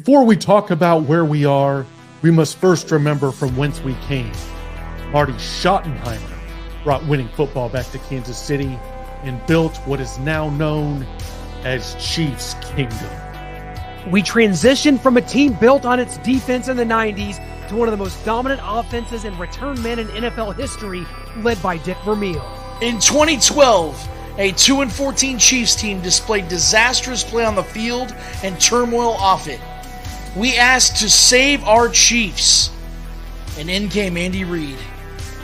Before we talk about where we are, we must first remember from whence we came. Marty Schottenheimer brought winning football back to Kansas City and built what is now known as Chiefs Kingdom. We transitioned from a team built on its defense in the 90s to one of the most dominant offenses and return men in NFL history, led by Dick Vermeil. In 2012, a 2-14 Chiefs team displayed disastrous play on the field and turmoil off it. We asked to save our Chiefs, and in came Andy Reid,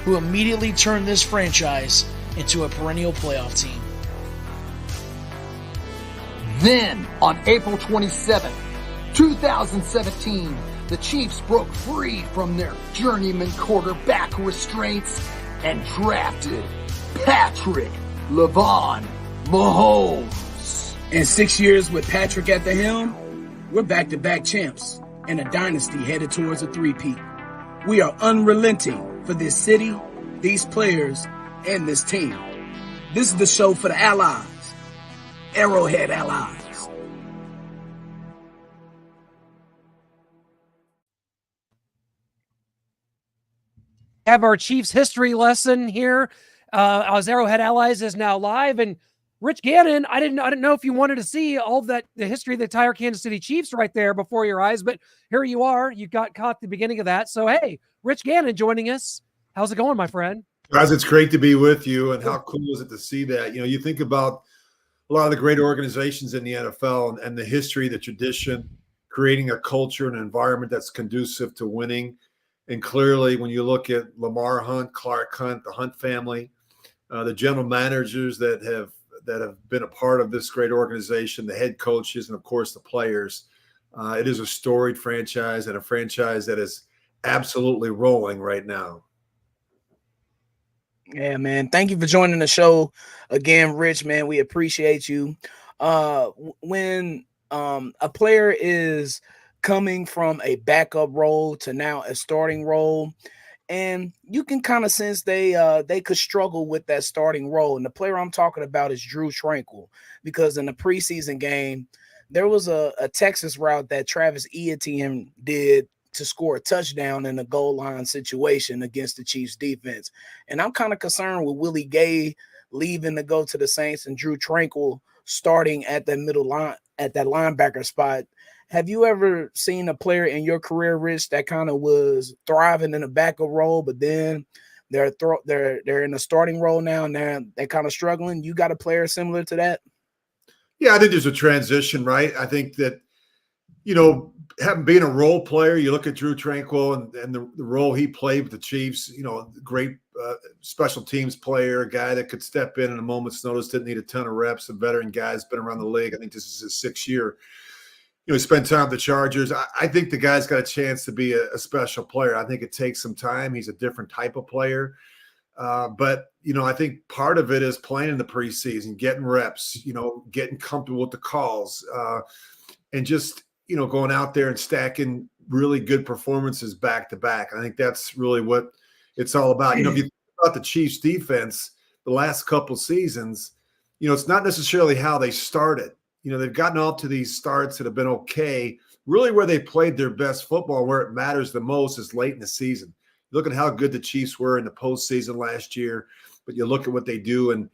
who immediately turned this franchise into a perennial playoff team. Then, on April 27, 2017, the Chiefs broke free from their journeyman quarterback restraints and drafted Patrick LeVon Mahomes. In 6 years with Patrick at the helm, we're back-to-back champs and a dynasty headed towards a three-peat. We are unrelenting for this city, these players, and this team. This is the show for the allies. Arrowhead Allies. Have our Chiefs history lesson here. As Arrowhead Allies is now live, and Rich Gannon, I didn't know if you wanted to see all of that, the history of the entire Kansas City Chiefs right there before your eyes, but here you are. You got caught the beginning of that. So, hey, Rich Gannon joining us. How's it going, my friend? Guys, it's great to be with you, and how cool is it to see that? You know, you think about a lot of the great organizations in the NFL and the history, the tradition, creating a culture and an environment that's conducive to winning. And clearly, when you look at Lamar Hunt, Clark Hunt, the Hunt family, the general managers that have been a part of this great organization, the head coaches, and of course the players, it is a storied franchise and a franchise that is absolutely rolling right now. Yeah, man. Thank you for joining the show again, Rich, man. We appreciate you. When a player is coming from a backup role to now a starting role, and you can kind of sense they could struggle with that starting role. And the player I'm talking about is Drew Tranquil, because in the preseason game, there was a Texas route that Travis Etienne did to score a touchdown in a goal line situation against the Chiefs defense. And I'm kind of concerned with Willie Gay leaving to go to the Saints and Drew Tranquil starting at that middle line, at that linebacker spot. Have you ever seen a player in your career, Rich, that kind of was thriving in a backup role, but then they're in a starting role now and they're kind of struggling? You got a player similar to that? Yeah, I think there's a transition, right? I think that, you know, having been a role player, you look at Drew Tranquil and the role he played with the Chiefs, you know, great special teams player, a guy that could step in a moment's notice, didn't need a ton of reps, a veteran guy's been around the league. I think this is his 6th year. You know, he spent time with the Chargers. I think the guy's got a chance to be a special player. I think it takes some time. He's a different type of player. But, you know, I think part of it is playing in the preseason, getting reps, you know, getting comfortable with the calls, and just, you know, going out there and stacking really good performances back to back. I think that's really what it's all about. You know, if you think about the Chiefs defense, the last couple seasons, you know, it's not necessarily how they started. You know, they've gotten off to these starts that have been okay. Really where they played their best football, where it matters the most, is late in the season. Look at how good the Chiefs were in the postseason last year, but you look at what they do in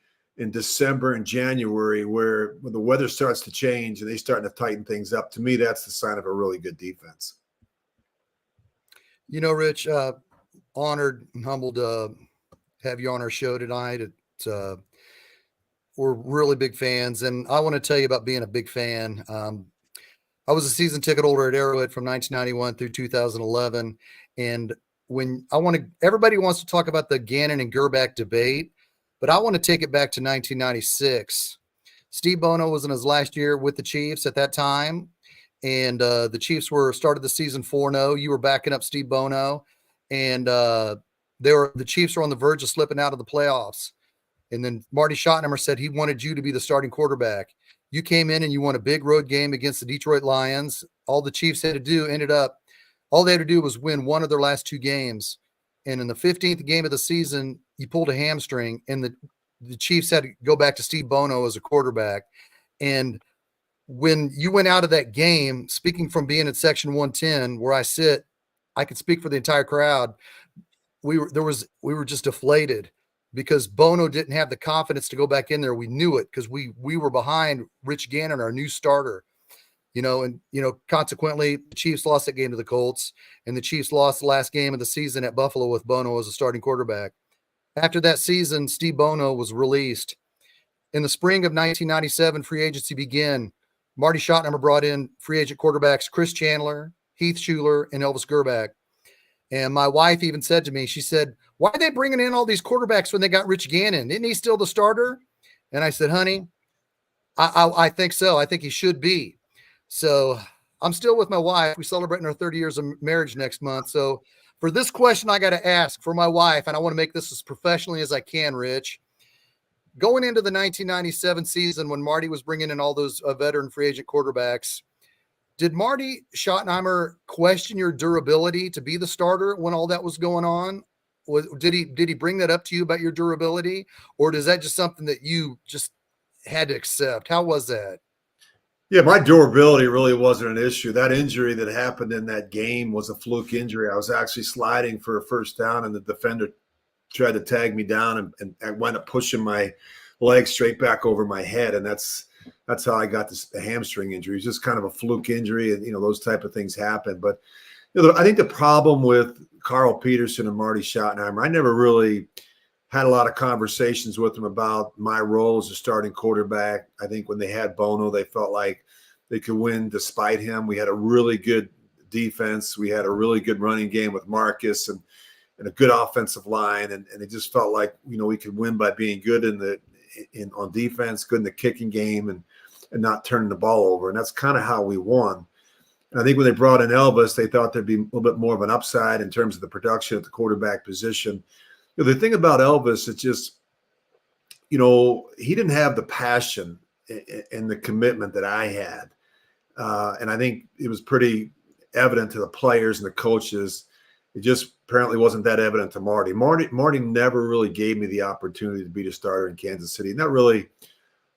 December and January, where when the weather starts to change and they start to tighten things up. To me, that's the sign of a really good defense. You know, Rich, honored and humbled to have you on our show tonight. We're really big fans, and I want to tell you about being a big fan. I was a season ticket holder at Arrowhead from 1991 through 2011, and everybody wants to talk about the Gannon and Gerbach debate, but I want to take it back to 1996. Steve Bono was in his last year with the Chiefs at that time, and the Chiefs started the season 4-0. You were backing up Steve Bono, and the Chiefs were on the verge of slipping out of the playoffs. And then Marty Schottenheimer said he wanted you to be the starting quarterback. You came in and you won a big road game against the Detroit Lions. All the Chiefs had to do all they had to do was win one of their last 2 games. And in the 15th game of the season, you pulled a hamstring, and the Chiefs had to go back to Steve Bono as a quarterback. And when you went out of that game, speaking from being in section 110 where I sit, I could speak for the entire crowd. We were just deflated because Bono didn't have the confidence to go back in there. We knew it because we were behind Rich Gannon, our new starter, and consequently the Chiefs lost that game to the Colts, and the Chiefs lost the last game of the season at Buffalo with Bono as a starting quarterback. After that season, Steve Bono was released. In the spring of 1997, free agency began. Marty Schottenheimer brought in free agent quarterbacks Chris Chandler, Heath Schuler, and Elvis Gerbach. And my wife even said to me, she said, "Why are they bringing in all these quarterbacks when they got Rich Gannon? Isn't he still the starter?" And I said, "Honey, I think so. I think he should be." So I'm still with my wife. We're celebrating our 30 years of marriage next month. So for this question, I got to ask for my wife, and I want to make this as professionally as I can, Rich. Going into the 1997 season when Marty was bringing in all those veteran free agent quarterbacks, did Marty Schottenheimer question your durability to be the starter when all that was going on? Did he bring that up to you about your durability, or is that just something that you just had to accept? How was that? Yeah, my durability really wasn't an issue. That injury that happened in that game was a fluke injury. I was actually sliding for a first down, and the defender tried to tag me down, and I wound up pushing my leg straight back over my head, and that's how I got the hamstring injury. It's just kind of a fluke injury, and those type of things happen. But I think the problem with Carl Peterson and Marty Schottenheimer, I never really had a lot of conversations with them about my role as a starting quarterback. I think when they had Bono, they felt like they could win despite him. We had a really good defense. We had a really good running game with Marcus and a good offensive line. And it just felt like, we could win by being good on defense, good in the kicking game and not turning the ball over. And that's kind of how we won. And I think when they brought in Elvis, they thought there'd be a little bit more of an upside in terms of the production at the quarterback position. The thing about Elvis, it's just, he didn't have the passion and the commitment that I had. And I think it was pretty evident to the players and the coaches. It just apparently wasn't that evident to Marty. Marty never really gave me the opportunity to be the starter in Kansas City. And that really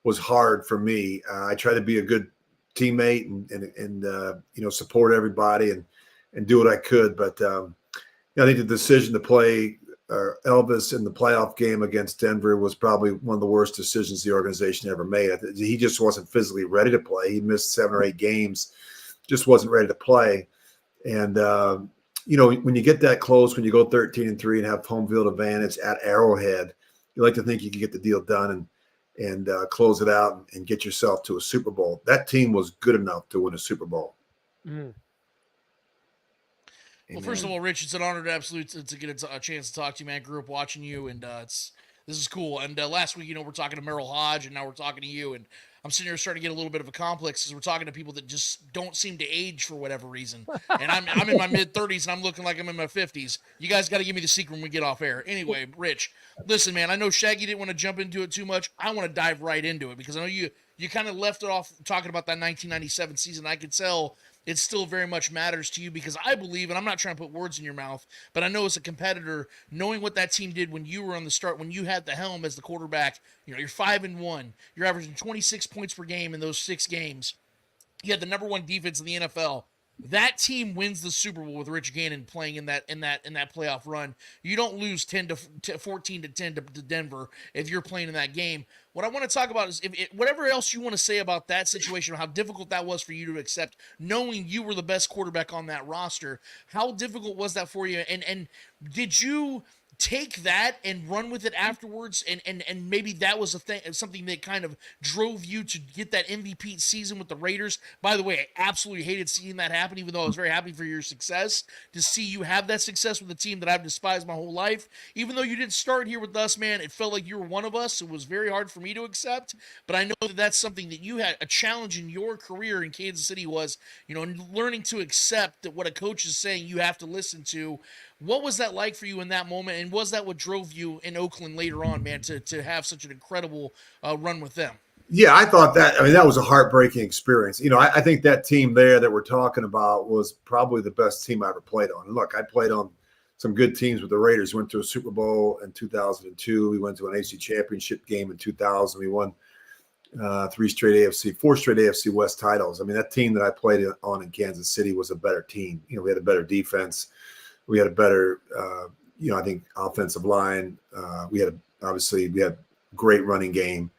was hard for me. I tried to be a good teammate and support everybody and do what I could. But I think the decision to play Elvis in the playoff game against Denver was probably one of the worst decisions the organization ever made. He just wasn't physically ready to play. He missed 7 or 8 games, just wasn't ready to play. And, when you get that close, when you go 13-3 and have home field advantage at Arrowhead, you like to think you can get the deal done and close it out and get yourself to a Super Bowl. That team was good enough to win a Super Bowl. Mm. Well, first of all, Rich, it's an honor to get a chance to talk to you, man. Grew up watching you, and this is cool. And last week, we're talking to Merrill Hodge, and now we're talking to you, and I'm sitting here starting to get a little bit of a complex because we're talking to people that just don't seem to age for whatever reason. And I'm in my mid-30s, and I'm looking like I'm in my 50s. You guys got to give me the secret when we get off air. Anyway, Rich, listen, man, I know Shaggy didn't want to jump into it too much. I want to dive right into it because I know you kind of left it off talking about that 1997 season. I could tell it still very much matters to you because I believe, and I'm not trying to put words in your mouth, but I know as a competitor, knowing what that team did when you were on the start, when you had the helm as the quarterback, you're 5-1, you're averaging 26 points per game in those 6 games. You had the number 1 defense in the NFL. That team wins the Super Bowl with Rich Gannon playing in that playoff run. You don't lose 14-10 to Denver if you're playing in that game. What I want to talk about is whatever else you want to say about that situation, or how difficult that was for you to accept, knowing you were the best quarterback on that roster. How difficult was that for you? And did you take that and run with it afterwards, and maybe that was something that kind of drove you to get that MVP season with the Raiders? By the way, I absolutely hated seeing that happen, even though I was very happy for your success. To see you have that success with a team that I've despised my whole life, even though you didn't start here with us, man, it felt like you were one of us. It was very hard for me to accept, but I know that that's something that you had a challenge in your career in Kansas City was, learning to accept that what a coach is saying you have to listen to. What was that like for you in that moment, and was that what drove you in Oakland later on, man, to have such an incredible run with them? Yeah, I thought that was a heartbreaking experience. I think that team there that we're talking about was probably the best team I ever played on. And look, I played on some good teams with the Raiders. Went to a Super Bowl in 2002. We went to an AFC Championship game in 2000. We won 4 straight AFC West titles. I mean, that team that I played on in Kansas City was a better team. We had a better defense. We had a better, I think, offensive line. We had great running game,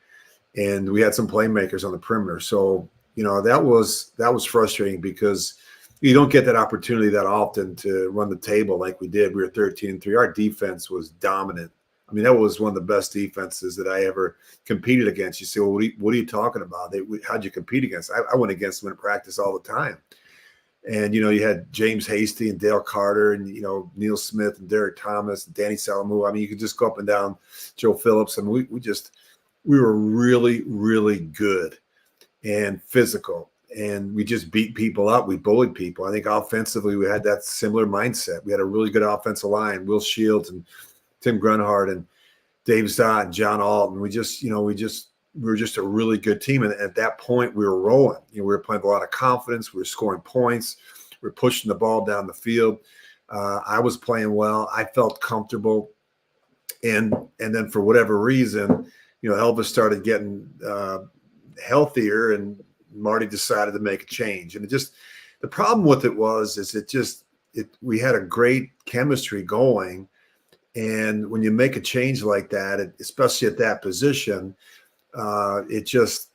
and we had some playmakers on the perimeter. So, that was frustrating because you don't get that opportunity that often to run the table like we did. We were 13-3. Our defense was dominant. I mean, that was one of the best defenses that I ever competed against. You say, well, what are you talking about? How'd you compete against? I went against them in practice all the time. And, you had James Hasty and Dale Carter and, Neil Smith and Derek Thomas and Danny Salamu. I mean, you could just go up and down Joe Phillips. And we were really, really good and physical. And we just beat people up. We bullied people. I think offensively, we had that similar mindset. We had a really good offensive line, Will Shields and Tim Grunhard and Dave Zott and John Alton. We were just a really good team. And at that point, we were rolling. We were playing with a lot of confidence. We were scoring points. We were pushing the ball down the field. I was playing well. I felt comfortable. And then for whatever reason, Elvis started getting healthier, and Marty decided to make a change. And the problem with it is we had a great chemistry going. And when you make a change like that, especially at that position, it just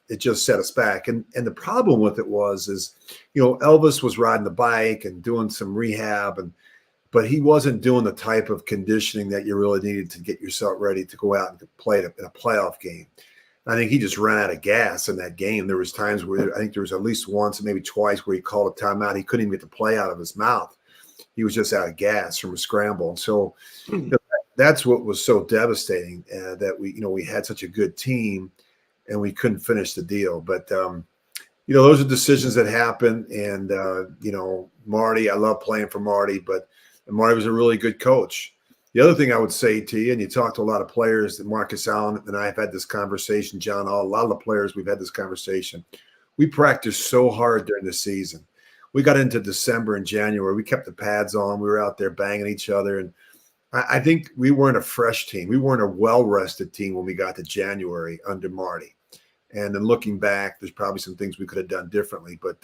set us back. And the problem with it is Elvis was riding the bike and doing some rehab, but he wasn't doing the type of conditioning that you really needed to get yourself ready to go out and play in a playoff game. I think he just ran out of gas in that game. There was times where I think there was at least once and maybe twice where he called a timeout. He couldn't even get the play out of his mouth. He was just out of gas from a scramble. And so that's what was so devastating, that we had such a good team and we couldn't finish the deal. But, those are decisions that happen. And, Marty, I love playing for Marty, but Marty was a really good coach. The other thing I would say to you, and you talk to a lot of players, that Marcus Allen and I have had this conversation, John Hall, a lot of the players, we've had this conversation. We practiced so hard during the season. We got into December and January. We kept the pads on. We were out there banging each other. And I think we weren't a fresh team. We weren't a well-rested team when we got to January under Marty. And then looking back, there's probably some things we could have done differently. But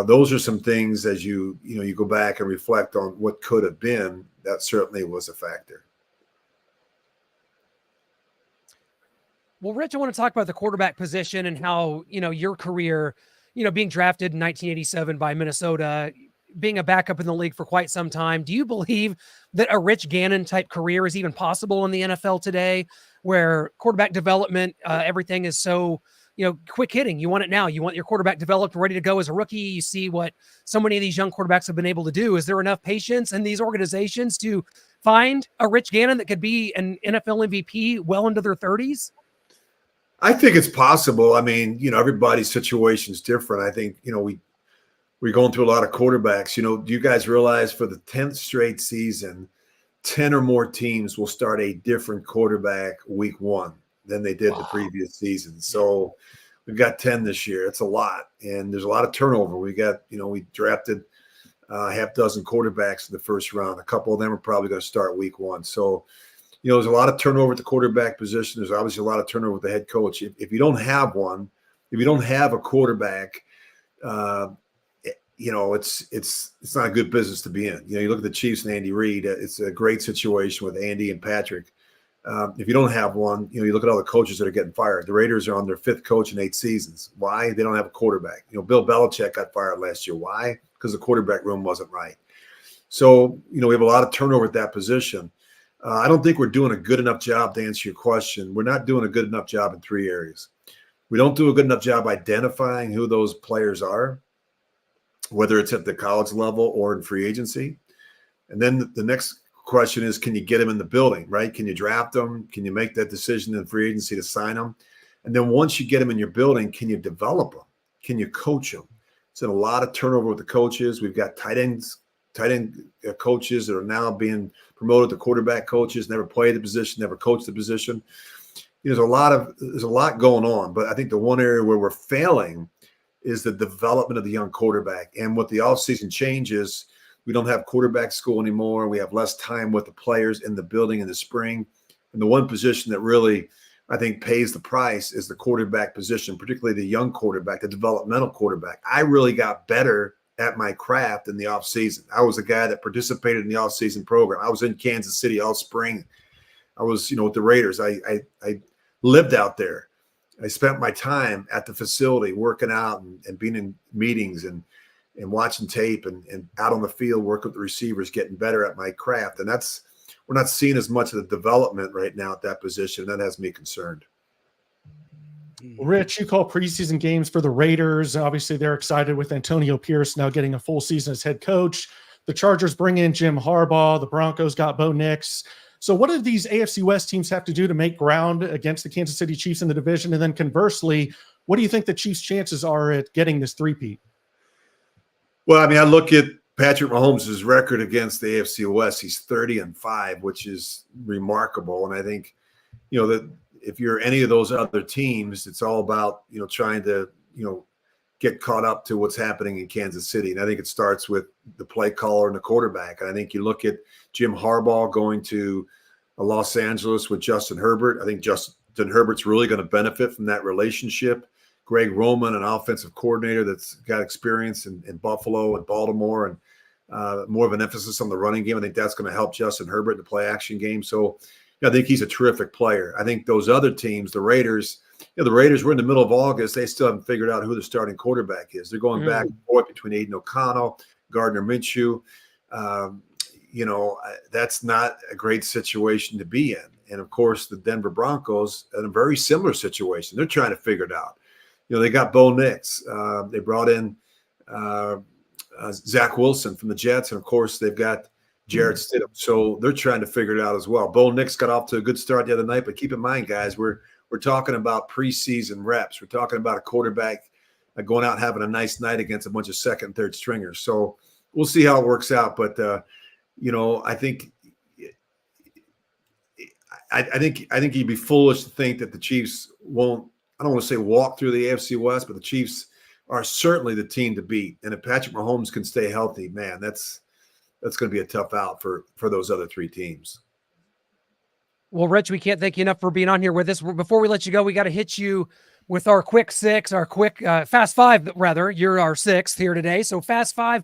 those are some things as you go back and reflect on what could have been. That certainly was a factor. Well, Rich, I want to talk about the quarterback position and how, your career, being drafted in 1987 by Minnesota, being a backup in the league for quite some time. Do you believe that a Rich Gannon type career is even possible in the NFL today, where quarterback development, everything is so, quick hitting? You want it now. You want your quarterback developed, ready to go as a rookie. You see what so many of these young quarterbacks have been able to do. Is there enough patience in these organizations to find a Rich Gannon that could be an NFL MVP well into their 30s? I think it's possible. I mean, everybody's situation is different. I think, we're going through a lot of quarterbacks. Do you guys realize for the 10th straight season, 10 or more teams will start a different quarterback week one than they did the previous season. So we've got 10 this year. It's a lot. And there's a lot of turnover. We got, we drafted half dozen quarterbacks in the first round. A couple of them are probably going to start week one. So, there's a lot of turnover at the quarterback position. There's obviously a lot of turnover with the head coach. If you don't have one, if you don't have a quarterback, it's not a good business to be in. You look at the Chiefs and Andy Reid. It's a great situation with Andy and Patrick. If you don't have one, you look at all the coaches that are getting fired. The Raiders are on their 5th coach in 8 seasons. Why? They don't have a quarterback. Bill Belichick got fired last year. Why? Because the quarterback room wasn't right. So, we have a lot of turnover at that position. I don't think we're doing a good enough job to answer your question. We're not doing a good enough job in 3 areas. We don't do a good enough job identifying who those players are, whether it's at the college level or in free agency. And then the next question is, can you get them in the building, right? Can you draft them? Can you make that decision in free agency to sign them? And then once you get them in your building, can you develop them? Can you coach them? It's a lot of turnover with the coaches. We've got tight end coaches that are now being promoted to quarterback coaches, never played the position, never coached the position. There's a lot going on, but I think the one area where we're failing is the development of the young quarterback. And what the offseason changes, we don't have quarterback school anymore. We have less time with the players in the building in the spring. And the one position that really I think pays the price is the quarterback position, particularly the young quarterback, the developmental quarterback. I really got better at my craft in the offseason. I was a guy that participated in the offseason program. I was in Kansas City all spring. I was, with the Raiders. I lived out there. I spent my time at the facility working out and being in meetings and watching tape and out on the field working with the receivers, getting better at my craft. And we're not seeing as much of the development right now at that position. That has me concerned. Rich, you call preseason games for the Raiders. Obviously, they're excited with Antonio Pierce now getting a full season as head coach. The Chargers bring in Jim Harbaugh. The Broncos got Bo Nix. So what do these AFC West teams have to do to make ground against the Kansas City Chiefs in the division? And then conversely, what do you think the Chiefs' chances are at getting this three-peat? Well, I mean, I look at Patrick Mahomes' record against the AFC West. He's 30-5, which is remarkable. And I think, that if you're any of those other teams, it's all about, trying to, get caught up to what's happening in Kansas City. And I think it starts with the play caller and the quarterback. And I think you look at Jim Harbaugh going to Los Angeles with Justin Herbert. I think Justin Herbert's really going to benefit from that relationship. Greg Roman, an offensive coordinator that's got experience in Buffalo and Baltimore and more of an emphasis on the running game. I think that's going to help Justin Herbert in the play action game. So I think he's a terrific player. I think those other teams, the Raiders, the Raiders were in the middle of August. They still haven't figured out who the starting quarterback is. They're going back and forth between Aiden O'Connell, Gardner Minshew. That's not a great situation to be in. And, of course, the Denver Broncos are in a very similar situation. They're trying to figure it out. They got Bo Nix. They brought in Zach Wilson from the Jets. And, of course, they've got Jarrett Stidham. So they're trying to figure it out as well. Bo Nix got off to a good start the other night. But keep in mind, guys, we're talking about preseason reps. We're talking about a quarterback going out and having a nice night against a bunch of second and third stringers. So we'll see how it works out. But, I think you'd be foolish to think that the Chiefs won't, I don't want to say walk through the AFC West, but the Chiefs are certainly the team to beat. And if Patrick Mahomes can stay healthy, man, that's going to be a tough out for those other three teams. Well, Rich, we can't thank you enough for being on here with us. Before we let you go, we got to hit you with our quick six, our quick fast five, rather. You're our sixth here today. So fast five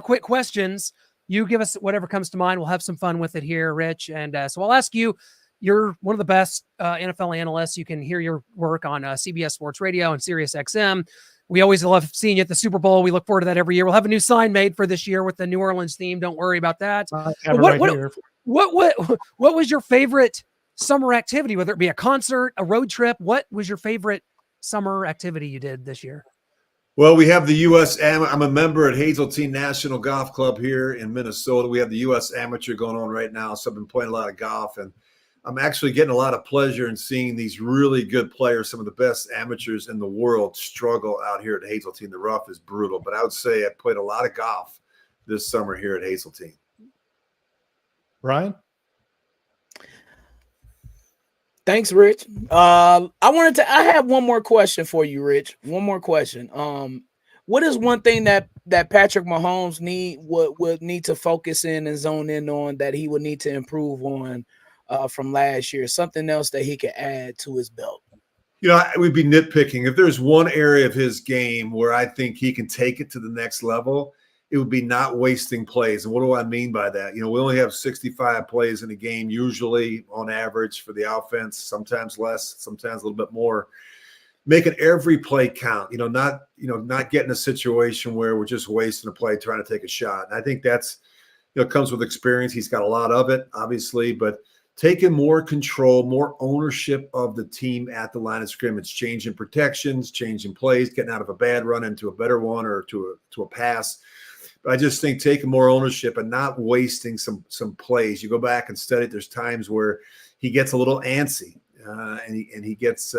quick questions. You give us whatever comes to mind. We'll have some fun with it here, Rich. And so I'll ask you, you're one of the best NFL analysts. You can hear your work on CBS Sports Radio and Sirius XM. We always love seeing you at the Super Bowl. We look forward to that every year. We'll have a new sign made for this year with the New Orleans theme. Don't worry about that. What was your favorite summer activity, whether it be a concert, a road trip? What was your favorite summer activity you did this year? Well, we have the U.S. I'm a member at Hazeltine National Golf Club here in Minnesota. We have the U.S. Amateur going on right now, so I've been playing a lot of golf, and I'm actually getting a lot of pleasure in seeing these really good players, some of the best amateurs in the world, struggle out here at Hazeltine. The rough is brutal, but I would say I played a lot of golf this summer here at Hazeltine. Brian? Thanks, Rich. I have one more question for you, Rich. One more question. What is one thing that Patrick Mahomes would need to focus in and zone in on, that he would need to improve on from last year? Something else that he could add to his belt? I would be nitpicking. If there's one area of his game where I think he can take it to the next level, it would be not wasting plays. And what do I mean by that? We only have 65 plays in a game, usually on average for the offense, sometimes less, sometimes a little bit more. Making every play count, not getting a situation where we're just wasting a play trying to take a shot. And I think that's, comes with experience. He's got a lot of it, obviously, but taking more control, more ownership of the team at the line of scrimmage, changing protections, changing plays, getting out of a bad run into a better one or to a pass. But I just think taking more ownership and not wasting some plays. You go back and study it. There's times where he gets a little antsy and he gets,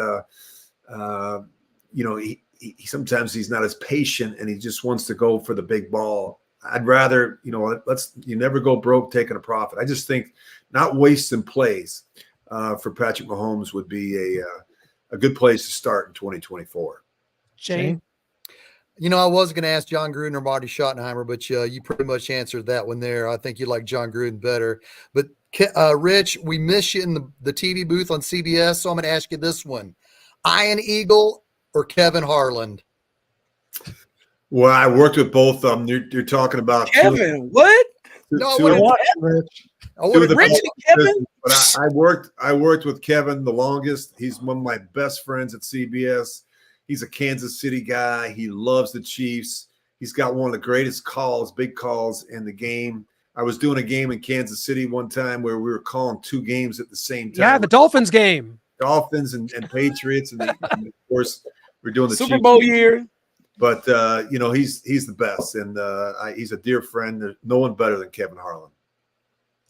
he sometimes he's not as patient and he just wants to go for the big ball. I'd rather, you never go broke taking a profit. I just think not wasting plays for Patrick Mahomes would be a good place to start in 2024. Shane? You know, I was going to ask John Gruden or Marty Schottenheimer, but you pretty much answered that one there. I think you like John Gruden better. But Rich, we miss you in the TV booth on CBS, so I'm going to ask you this one. Ian Eagle or Kevin Harlan? Well, I worked with both of them. You're talking about Kevin, what? No, two I of want Rich. I want Rich and Kevin? But I worked with Kevin the longest. He's one of my best friends at CBS. He's a Kansas City guy. He loves the Chiefs. He's got one of the greatest calls, big calls in the game. I was doing a game in Kansas City one time where we were calling two games at the same time. Yeah, the Dolphins game. Dolphins and Patriots, and of course we're doing the Super Chiefs. Bowl year. But he's the best, and he's a dear friend. There's no one better than Kevin Harlan.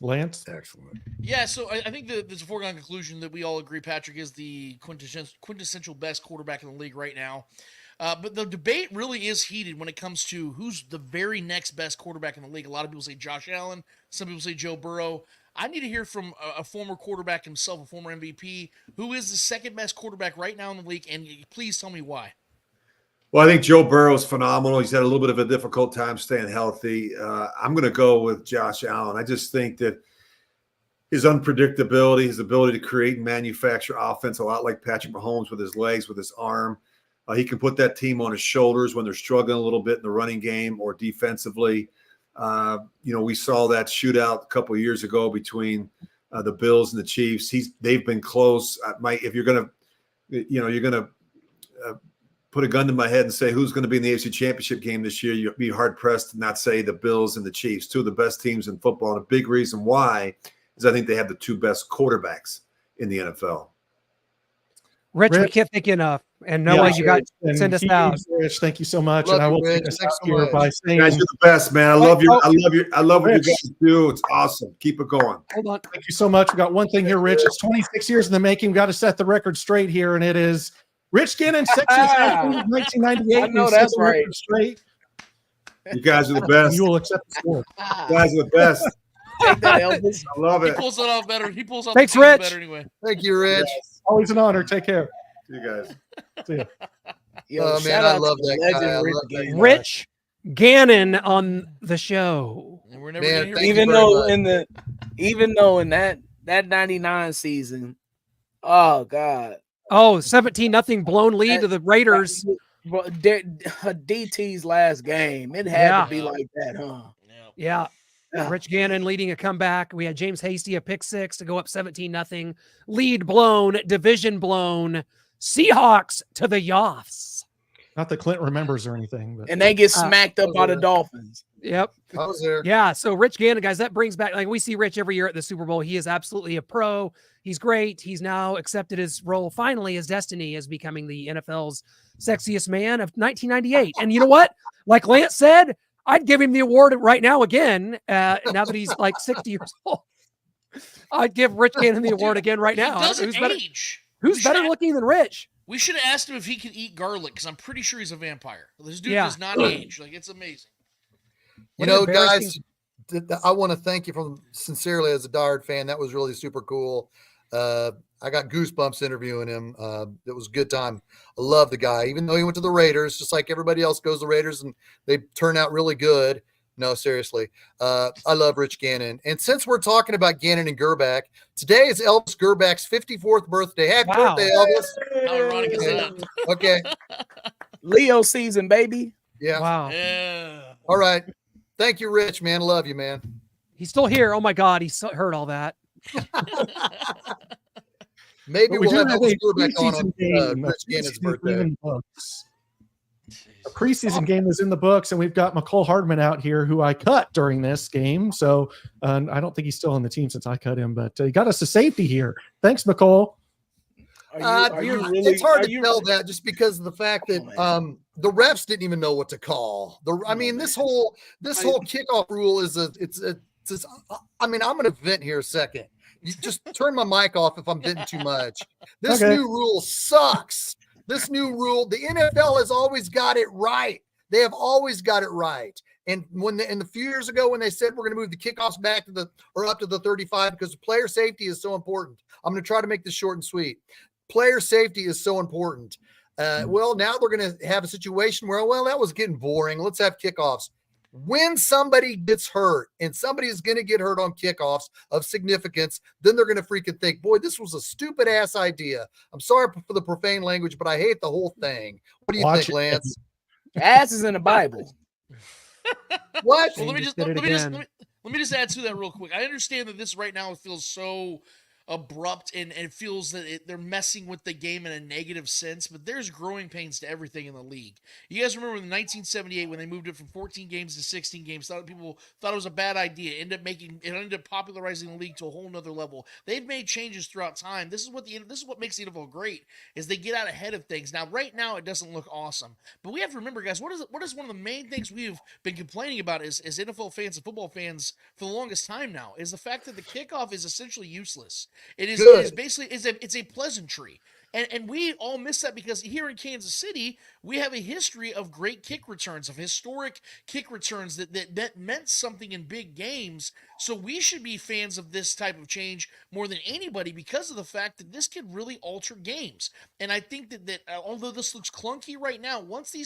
Lance? Excellent. Yeah, so I think there's a foregone conclusion that we all agree Patrick is the quintessential best quarterback in the league right now. But the debate really is heated when it comes to who's the very next best quarterback in the league. A lot of people say Josh Allen. Some people say Joe Burrow. I need to hear from a former quarterback himself, a former MVP. Who is the second best quarterback right now in the league? And please tell me why. Well, I think Joe Burrow's phenomenal. He's had a little bit of a difficult time staying healthy. I'm going to go with Josh Allen. I just think that his unpredictability, his ability to create and manufacture offense, a lot like Patrick Mahomes with his legs, with his arm. He can put that team on his shoulders when they're struggling a little bit in the running game or defensively. We saw that shootout a couple of years ago between the Bills and the Chiefs. They've been close. If you're going to put a gun to my head and say who's going to be in the AFC Championship game this year, you'd be hard-pressed to not say the Bills and the Chiefs, two of the best teams in football. And a big reason why is I think they have the two best quarterbacks in the NFL. Rich, we can't thank you enough. And no way you got to send us out. Rich, thank you so much. Love and I will you, Rich. take us Thanks out so here much. by saying, You guys are the best, man. I love what Rich. you guys do. It's awesome. Keep it going. Hold on. thank you so much. We got one thing here, Rich. It's 26 years in the making. We got to set the record straight here, and it is Rich Gannon, 1998. I know We set that's the record right. Straight. You guys are the best. You will accept the score. You guys are the best. Take that, Elvis. I love He it. pulls it off better. He pulls off Thanks, the games Rich. better anyway. Thank you, Rich. Always an honor. Take care. You guys. See ya. Yo, Oh, man, shout I out love to that legend guy. I Rich love that Gannon. guy. Rich Gannon on the show. And we're never Man, gonna hear thank you Even very though much. even though in that 99 season, oh God. Oh, 17-0 blown lead to the Raiders. But DT's last game, it had Yeah. to be like that, huh? Yeah. Yeah. Rich Gannon leading a comeback. We had James Hasty, a pick six to go up 17-0. Lead blown, division blown. Seahawks to the Yoffs. Not that Clint remembers or anything, but And they get smacked up by the yeah. Dolphins. Yep. I was there. Yeah. So Rich Gannon, guys, that brings back, like we see Rich every year at the Super Bowl. He is absolutely a pro. He's great. He's now accepted his role, finally, his destiny as becoming the NFL's sexiest man of 1998. And you know what? Like Lance said, I'd give him the award right now again, now that he's like 60 years old. I'd give Rich Gannon the award again right now. He doesn't Who's better, age. who's better looking than Rich? We should have asked him if he could eat garlic because I'm pretty sure he's a vampire. This dude Yeah. does not age. Like, it's amazing. You What an know, guys, embarrassing- I want to thank you from sincerely as a diehard fan. That was really super cool. I got goosebumps interviewing him. It was a good time. I love the guy, even though he went to the Raiders, just like everybody else goes to the Raiders, and they turn out really good. No, seriously. I love Rich Gannon. And since we're talking about Gannon and Gerbach, today is Elvis Gerbach's 54th birthday. Happy Wow. birthday, Elvis. How ironic is that? Okay. Leo season, baby. Yeah. Wow. Yeah. All right. Thank you, Rich, man. Love you, man. He's still here. Oh my God. He heard all that. Maybe But we we'll do have have Elvis a Gerbach on preseason game. Rich Gannon's Preseason game birthday. in the books. A preseason game is in the books, and we've got McCole Hardman out here, who I cut during this game. So I don't think he's still on the team since I cut him, but he got us a safety here. Thanks, McCole. It's hard to tell that just because of the fact that the refs didn't even know what to call. This whole kickoff rule is I'm going to vent here a second. You just turn my mic off if I'm venting too much. This Okay. new rule sucks. This new rule, the NFL has always got it right. They have always got it right. And in the few years ago, when they said we're going to move the kickoffs back to up to the 35 because player safety is so important. I'm going to try to make this short and sweet. Player safety is so important. Well, now they're going to have a situation where, well, that was getting boring. Let's have kickoffs. When somebody gets hurt and somebody is going to get hurt on kickoffs of significance, then they're going to freaking think, boy, this was a stupid ass idea. I'm sorry for the profane language, but I hate the whole thing. What do you think, Lance? Ass is in the Bible. What? Well, let me just did it again. add to that real quick. I understand that this right now feels so abrupt and it feels that they're messing with the game in a negative sense, but there's growing pains to everything in the league. You guys remember in 1978 when they moved it from 14 games to 16 games? People thought it was a bad idea. It ended up popularizing the league to a whole nother level. They've made changes throughout time. This is what makes the NFL great, is they get out ahead of things. Now, right now, it doesn't look awesome, but we have to remember, guys, what is one of the main things we've been complaining about as NFL fans and football fans for the longest time now, is the fact that the kickoff is essentially useless. It is basically it's a pleasantry. And we all miss that because here in Kansas City, we have a history of great kick returns, of historic kick returns that meant something in big games. So we should be fans of this type of change more than anybody because of the fact that this could really alter games. And I think that although this looks clunky right now, once the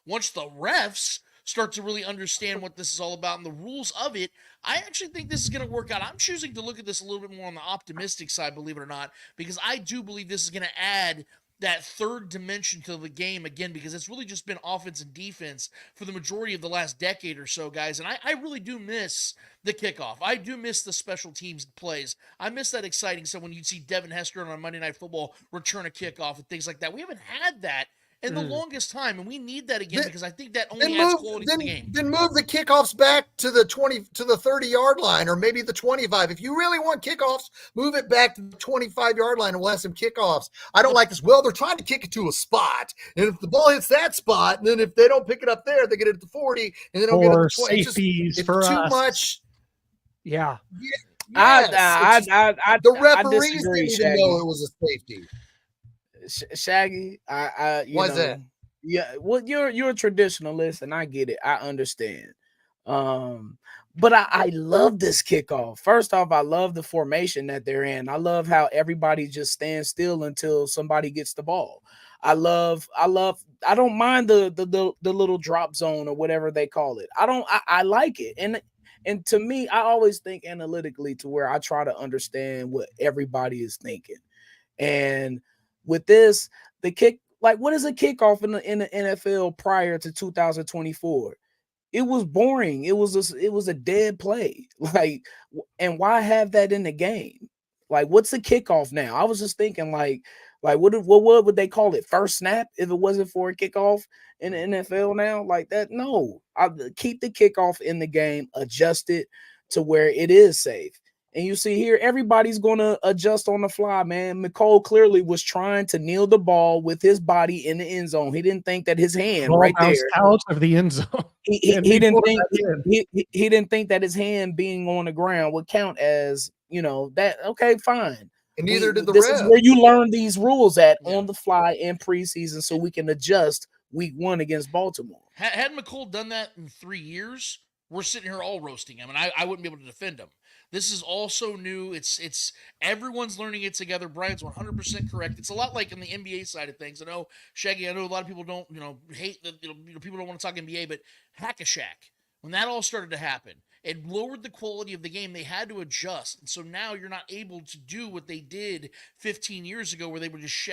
refs start to really understand what this is all about and the rules of it, I actually think this is going to work out. I'm choosing to look at this a little bit more on the optimistic side, believe it or not, because I do believe this is going to add that third dimension to the game again, because it's really just been offense and defense for the majority of the last decade or so, guys. And I really do miss the kickoff. I do miss the special teams plays. I miss that exciting stuff when you'd see Devin Hester on Monday Night Football return a kickoff and things like that. We haven't had that in the longest time, and we need that again because I think that only adds quality to the game. Then move the kickoffs back to the 30-yard line, or maybe the 25. If you really want kickoffs, move it back to the 25-yard line and we'll have some kickoffs. I don't like this. Well, they're trying to kick it to a spot, and if the ball hits that spot, and then if they don't pick it up there, they get it at the 40, and they don't get it at the 20. Safeties it's for too us. much. Yeah. The referees disagree, didn't even Shaggy. know it was a safety. Shaggy, Why's that? Yeah, well, you're a traditionalist, and I get it. I understand. But I love this kickoff. First off, I love the formation that they're in. I love how everybody just stands still until somebody gets the ball. I don't mind the little drop zone or whatever they call it. I like it. And to me, I always think analytically to where I try to understand what everybody is thinking. And with this, the kick, like, what is a kickoff in the NFL prior to 2024? It was boring. It was a dead play. Like, and why have that in the game? Like, what's a kickoff now? I was just thinking, like what would they call it? First snap if it wasn't for a kickoff in the NFL now? Like that? No, I keep the kickoff in the game, adjust it to where it is safe. And you see here, everybody's going to adjust on the fly, man. McCole clearly was trying to kneel the ball with his body in the end zone. He didn't think that his hand right there out of the end zone. He didn't think that his hand being on the ground would count as, that. Okay, fine. And neither did the This ref. is where you learn these rules on the fly in preseason, so we can adjust week 1 against Baltimore. Had McCole done that in 3 years, we're sitting here all roasting him, and I wouldn't be able to defend him. This is also new. It's everyone's learning it together. Brian's 100% correct. It's a lot like in the NBA side of things. I know, Shaggy, I know a lot of people don't, hate that, people don't want to talk NBA, but Hack-a-Shack, when that all started to happen, it lowered the quality of the game. They had to adjust. And so now you're not able to do what they did 15 years ago where they would just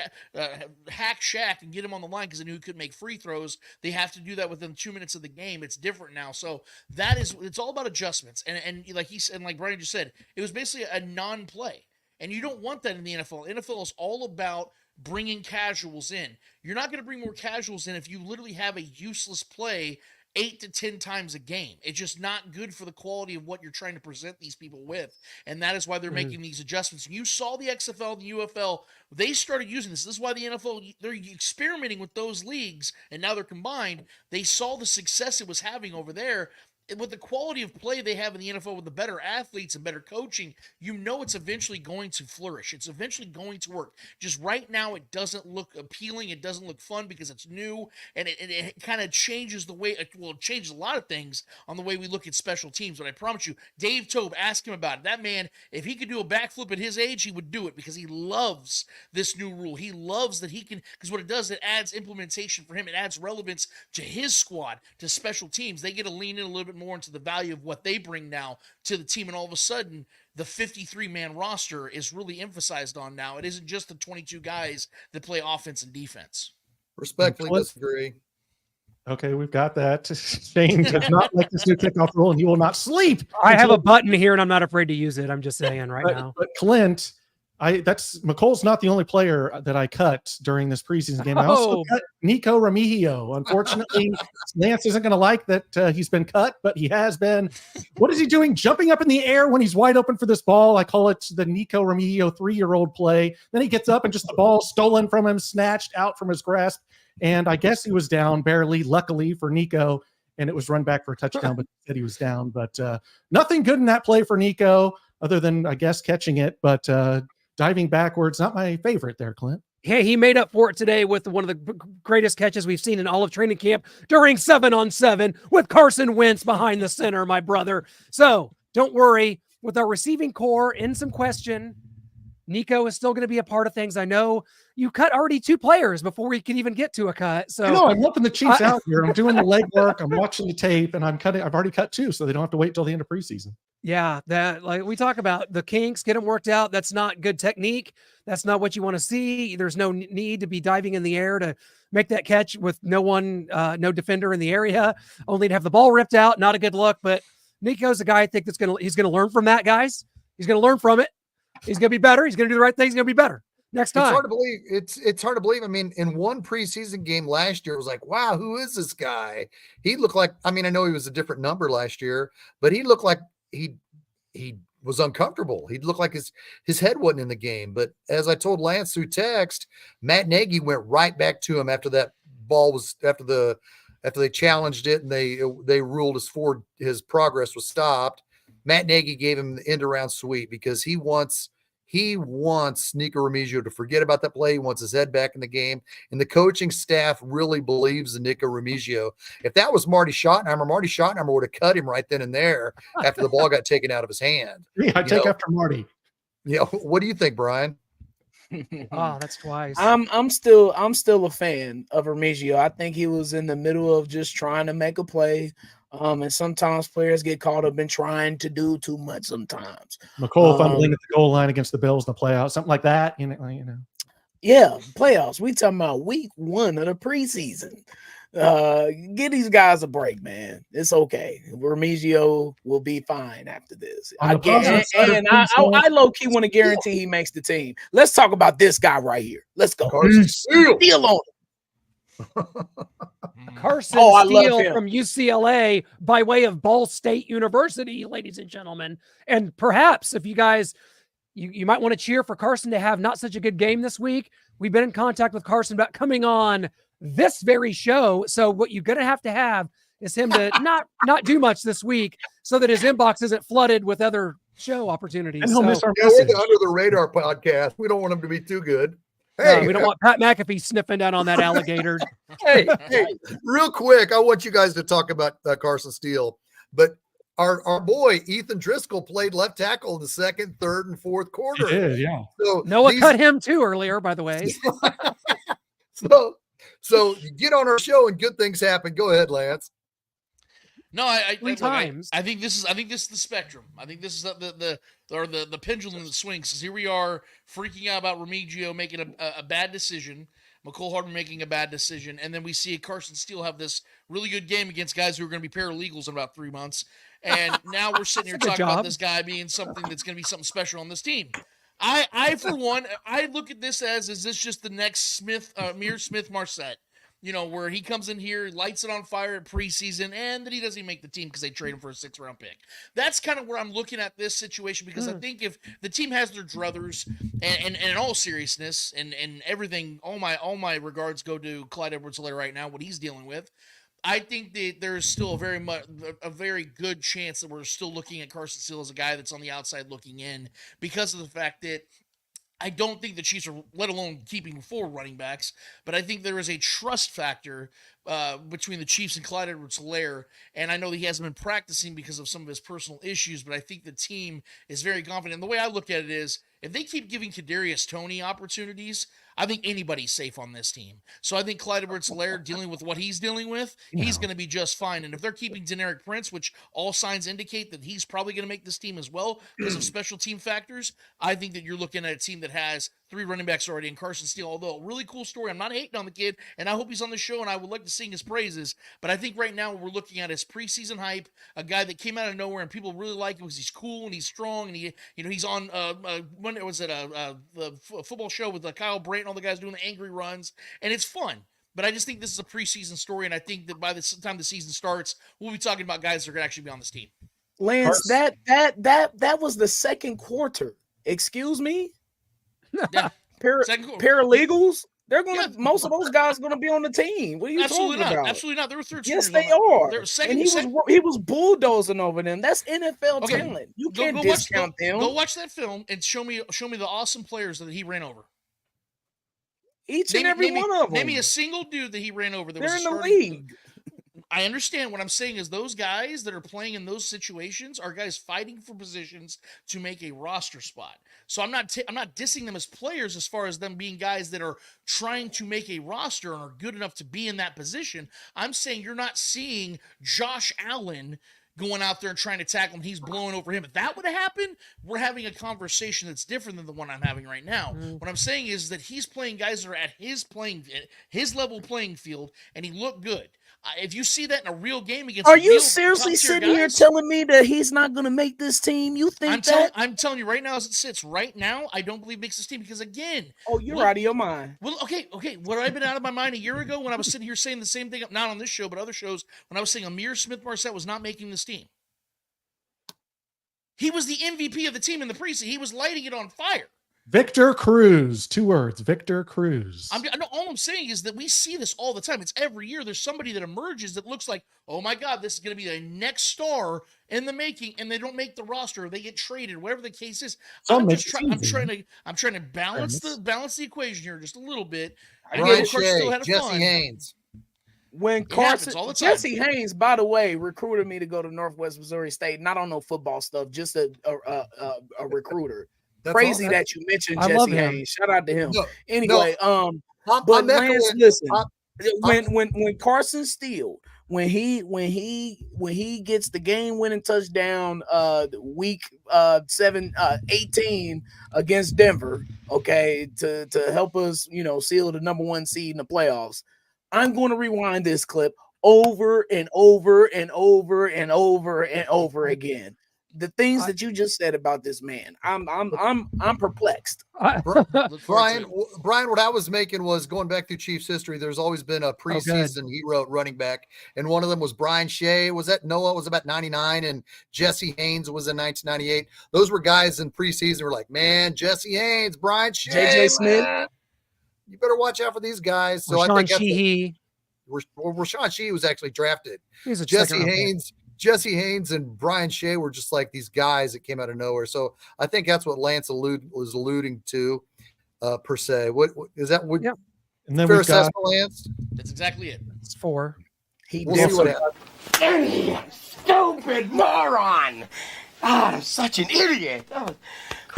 hack Shaq and get him on the line because they knew he couldn't make free throws. They have to do that within 2 minutes of the game. It's different now. So it's all about adjustments. And like he said, and like Brian just said, it was basically a non-play. And you don't want that in the NFL. NFL is all about bringing casuals in. You're not going to bring more casuals in if you literally have a useless play 8 to 10 times a game. It's just not good for the quality of what you're trying to present these people with. And that is why they're making these adjustments. You saw the XFL, the UFL, they started using this. This is why the NFL, they're experimenting with those leagues, and now they're combined. They saw the success it was having over there, with the quality of play they have in the NFL with the better athletes and better coaching, it's eventually going to flourish. It's eventually going to work. Just right now, it doesn't look appealing. It doesn't look fun because it's new, and it kind of changes the way, it changes a lot of things on the way we look at special teams. But I promise you, Dave Tobe, ask him about it. That man, if he could do a backflip at his age, he would do it because he loves this new rule. He loves that he can, because what it does, it adds implementation for him. It adds relevance to his squad, to special teams. They get to lean in a little bit more into the value of what they bring now to the team, and all of a sudden the 53-man roster is really emphasized on now. It isn't just the 22 guys that play offense and defense. Respectfully disagree. Okay, we've got that. Shane does not like this new kickoff rule, and he will not sleep. I have a button here, and I'm not afraid to use it. I'm just saying now. But Clint, McColl's not the only player that I cut during this preseason game. I also cut Nico Remigio. Unfortunately, Lance isn't going to like that he's been cut, but he has been. What is he doing? Jumping up in the air when he's wide open for this ball. I call it the Nico Remigio 3-year-old play. Then he gets up and just the ball stolen from him, snatched out from his grasp. And I guess he was down barely, luckily for Nico, and it was run back for a touchdown, but he said he was down. But nothing good in that play for Nico other than, I guess, catching it. But diving backwards, not my favorite there, Clint. Hey, he made up for it today with one of the greatest catches we've seen in all of training camp during 7-on-7 with Carson Wentz behind the center, my brother. So don't worry, with our receiving core in some question, Nico is still going to be a part of things. I know you cut already 2 players before we can even get to a cut. So no, I'm helping the Chiefs out here. I'm doing the legwork. I'm watching the tape, and I've already cut 2, so they don't have to wait till the end of preseason. Yeah, that, like we talk about the kinks, get them worked out. That's not good technique. That's not what you want to see. There's no need to be diving in the air to make that catch with no no defender in the area, only to have the ball ripped out. Not a good look, but Nico's a guy I think he's going to learn from that, guys. He's going to learn from it. He's going to be better. He's going to do the right thing. He's going to be better next time. It's hard to believe. It's hard to believe. I mean, in one preseason game last year, it was like, wow, who is this guy? He looked like, I mean, I know he was a different number last year, but he looked like he was uncomfortable. He looked like his head wasn't in the game. But as I told Lance through text, Matt Nagy went right back to him after that ball was after they challenged it and they ruled his progress was stopped. Matt Nagy gave him the end around sweep because he wants Nico Remigio to forget about that play. He wants his head back in the game. And the coaching staff really believes in Nico Remigio. If that was Marty Schottenheimer would have cut him right then and there after the ball got taken out of his hand. Yeah, I take after Marty. Yeah. What do you think, Brian? Oh, that's twice. I'm still a fan of Remigio. I think he was in the middle of just trying to make a play. And sometimes players get caught up in trying to do too much sometimes. McColl fumbling at the goal line against the Bills in the playoffs, something like that. You know. Yeah, playoffs. We talking about week 1 of the preseason. Give these guys a break, man. It's okay. Remigio will be fine after this. I low-key want to guarantee he makes the team. Let's talk about this guy right here. Let's go. Carson Steele on Carson Steele from UCLA by way of Ball State University, ladies and gentlemen. And perhaps if you guys, you might want to cheer for Carson to have not such a good game this week. We've been in contact with Carson about coming on this very show. So what you're going to have is him to not do much this week so that his inbox isn't flooded with other show opportunities. And he'll miss our we're the Under the Radar podcast. We don't want him to be too good. Hey, we don't want Pat McAfee sniffing down on that alligator. hey, real quick, I want you guys to talk about Carson Steele, but our boy Ethan Driscoll played left tackle in the second, third, and fourth quarter. He did, yeah. So Noah cut him too earlier, by the way. So you get on our show and good things happen. Go ahead, Lance. No, I think this is the spectrum. I think this is the pendulum that swings. Because here we are freaking out about Remigio making a bad decision, McCole Hardman making a bad decision, and then we see Carson Steele have this really good game against guys who are going to be paralegals in about 3 months. And now we're sitting here talking about this guy being something that's going to be something special on this team. I for one, I look at this as, is this just the next Mir Smith-Marset? You know, where he comes in here, lights it on fire at preseason, and then he doesn't even make the team because they trade him for a 6th-round pick. That's kind of where I'm looking at this situation, because I think if the team has their druthers, and in all seriousness, and everything, all my regards go to Clyde Edwards-Helaire right now, what he's dealing with. I think that there's still a very good chance that we're still looking at Carson Steele as a guy that's on the outside looking in because of the fact that I don't think the Chiefs are, let alone keeping 4 running backs, but I think there is a trust factor between the Chiefs and Clyde Edwards-Helaire. And I know that he hasn't been practicing because of some of his personal issues, but I think the team is very confident. And the way I look at it is, if they keep giving Kadarius Toney opportunities, I think anybody's safe on this team. So I think Clyde Edwards-Helaire, dealing with what he's dealing with, he's going to be just fine. And if they're keeping Deneric Prince, which all signs indicate that he's probably going to make this team as well because of special team factors, I think that you're looking at a team that has 3 running backs already in Carson Steele. Although, a really cool story. I'm not hating on the kid, and I hope he's on the show, and I would like to sing his praises. But I think right now what we're looking at is preseason hype, a guy that came out of nowhere, and people really like him because he's cool and he's strong, and he's on when it was at the football show with Kyle Brandt and all the guys doing the angry runs, and it's fun. But I just think this is a preseason story, and I think that by the time the season starts, we'll be talking about guys that are going to actually be on this team. Lance, that was the second quarter. Excuse me? Yeah. Paralegals? They're gonna most of those guys are gonna be on the team. What are you talking about? Absolutely not. There were 13. Yes, they are. And he was bulldozing over them. That's NFL talent. You can't discount them. Go watch that film and show me the awesome players that he ran over. Each and every one of them. Name me a single dude that he ran over. They're in the league. I understand. What I'm saying is those guys that are playing in those situations are guys fighting for positions to make a roster spot. So I'm not dissing them as players as far as them being guys that are trying to make a roster and are good enough to be in that position. I'm saying you're not seeing Josh Allen going out there and trying to tackle him. He's blowing over him. If that would have happened, we're having a conversation that's different than the one I'm having right now. What I'm saying is that he's playing guys that are at his level playing field, and he looked good. If you see that in a real game against, are you seriously sitting here telling me that he's not going to make this team? You think I'm telling you right now, as it sits right now, I don't believe makes this team because again, you're out of your mind. Well, okay. Would I have been out of my mind a year ago when I was sitting here saying the same thing? Not on this show, but other shows when I was saying Amir Smith-Marset was not making this team. He was the MVP of the team in the preseason. He was lighting it on fire. Victor Cruz, 2 words, Victor Cruz. All I'm saying is that we see this all the time. It's every year there's somebody that emerges that looks like, oh my God, this is going to be the next star in the making, and they don't make the roster, or they get traded, whatever the case is. I'm trying to balance the equation here just a little bit. Jesse Haynes. When Jesse Haynes, by the way, recruited me to go to Northwest Missouri State, not on no football stuff, just a recruiter. That's crazy that you mentioned Jesse Haynes. Shout out to him. Anyway, but Lance, listen, when Carson Steele, when he gets the game-winning touchdown, week 18 against Denver, okay, to help us, seal the number 1 seed in the playoffs, I'm going to rewind this clip over and over and over and over and over again. The things that you just said about this man, I'm perplexed. Brian, what I was making was going back through Chiefs history. There's always been a preseason hero running back, and one of them was Brian Shea. Was that Noah? Was about 99, and Jesse Haynes was in 1998. Those were guys in preseason who were like, man, Jesse Haynes, Brian Shea, JJ Smith. Man, you better watch out for these guys. So I think Rashawn Sheehy was actually drafted. Jesse Haynes and Brian Shea were just like these guys that came out of nowhere. So I think that's what Lance was alluding to, per se. What is that? Yeah. And then fair assessment, Lance? That's exactly it. It's 4. We'll see what happens. You stupid moron! Such an idiot. What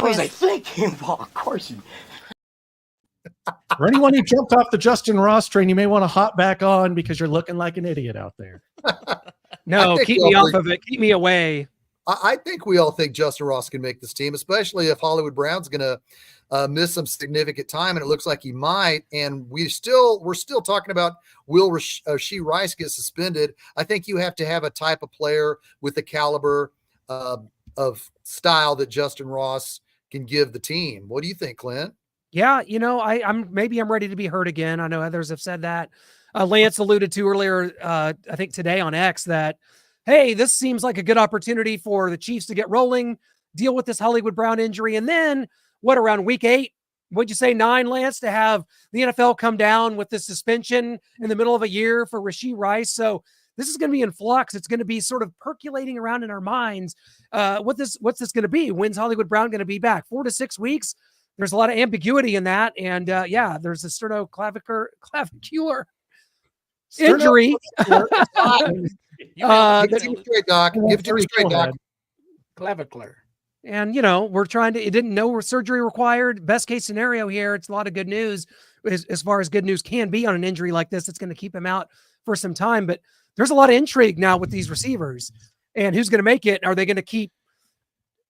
was I thinking? Well, of course you. For anyone who jumped off the Justin Ross train, you may want to hop back on because you're looking like an idiot out there. No, keep me off of it. Keep me away. I think we all think Justin Ross can make this team, especially if Hollywood Brown's going to miss some significant time, and it looks like he might. And we're still talking about will Rashee Rice get suspended. I think you have to have a type of player with the caliber of style that Justin Ross can give the team. What do you think, Clint? Yeah, I'm ready to be hurt again. I know others have said that. Lance alluded to earlier, I think today on X, that, hey, this seems like a good opportunity for the Chiefs to get rolling, deal with this Hollywood Brown injury. And then around week 8, what'd you say, 9, Lance, to have the NFL come down with the suspension in the middle of a year for Rashee Rice. So this is going to be in flux. It's going to be sort of percolating around in our minds. What's this going to be? When's Hollywood Brown going to be back? 4 to 6 weeks. There's a lot of ambiguity in that. And there's a sternoclavicular injury. Give it to me straight, Doc. Give it to me straight, Doc. Clavicular. And, we're it didn't know surgery required. Best case scenario here, it's a lot of good news as far as good news can be on an injury like this. It's going to keep him out for some time, but there's a lot of intrigue now with these receivers and who's going to make it. Are they going to keep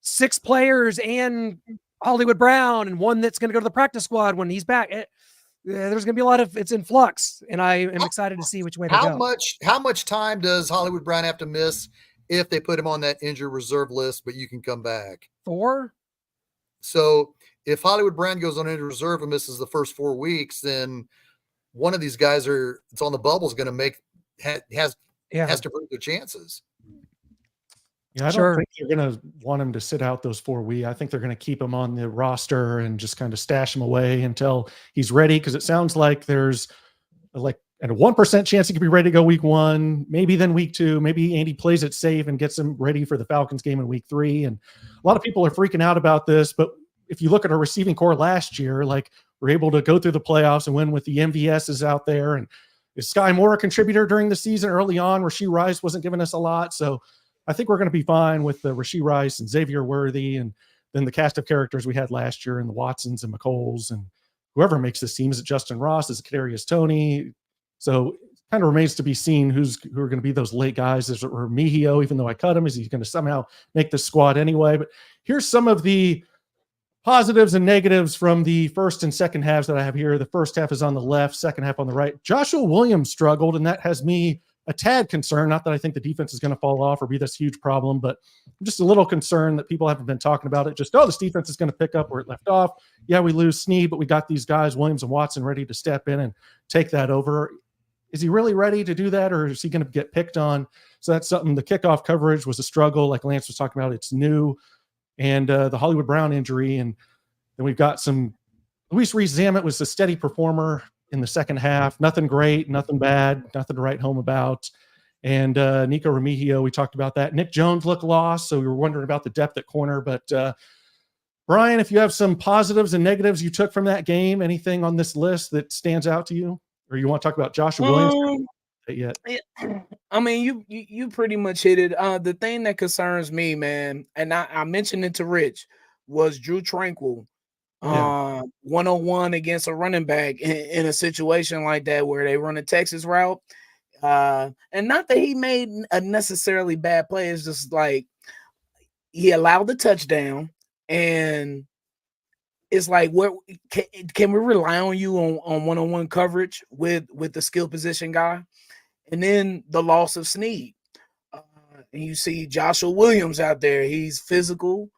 6 players and Hollywood Brown and one that's going to go to the practice squad when he's back? There's going to be a lot of, it's in flux, and I am excited to see which way to go. How much time does Hollywood Brown have to miss if they put him on that injured reserve list, but you can come back? 4. So if Hollywood Brown goes on injured reserve and misses the first 4 weeks, then one of these guys it's on the bubble is going to has to prove their chances. Yeah, I don't think you're going to want him to sit out those 4 weeks. I think they're going to keep him on the roster and just kind of stash him away until he's ready. Because it sounds like there's a 1% chance he could be ready to go week 1, maybe then week 2. Maybe Andy plays it safe and gets him ready for the Falcons game in week 3. And a lot of people are freaking out about this. But if you look at our receiving core last year, we're able to go through the playoffs and win with the MVSs out there. And is Sky Moore a contributor during the season early on? Rashee Rice wasn't giving us a lot. So I think we're going to be fine with the Rashee Rice and Xavier Worthy and then the cast of characters we had last year and the Watsons and McColes and whoever makes this team. Is it Justin Ross? Is it Kadarius Toney? So it kind of remains to be seen who are going to be those late guys. Is it Remigio, even though I cut him? Is he going to somehow make the squad anyway? But here's some of the positives and negatives from the first and second halves that I have here. The first half is on the left, second half on the right. Joshua Williams struggled, and that has me a tad concerned. Not that I think the defense is going to fall off or be this huge problem, but I'm just a little concerned that people haven't been talking about it. Just, this defense is going to pick up where it left off. Yeah, we lose Snead, but we got these guys, Williams and Watson, ready to step in and take that over. Is he really ready to do that, or is he going to get picked on? So that's something. The kickoff coverage was a struggle, like Lance was talking about. It's new. And the Hollywood Brown injury. And then we've got some Luis Rees-Zammit was a steady performer in the second half. Nothing great, nothing bad, nothing to write home about. And Nico Remigio, we talked about that. Nick Jones looked lost, so we were wondering about the depth at corner. But Brian, if you have some positives and negatives you took from that game, anything on this list that stands out to you? Or you want to talk about Joshua Williams? Yet? I mean, you pretty much hit it. The thing that concerns me, man, and I mentioned it to Rich, was Drew Tranquill. 1-on-1 against a running back in a situation like that where they run a Texas route. And not that he made a necessarily bad play. It's just like he allowed the touchdown, and it's like, where can we rely on you on one-on-one coverage with the skill position guy? And then the loss of Snead. And you see Joshua Williams out there. He's physical,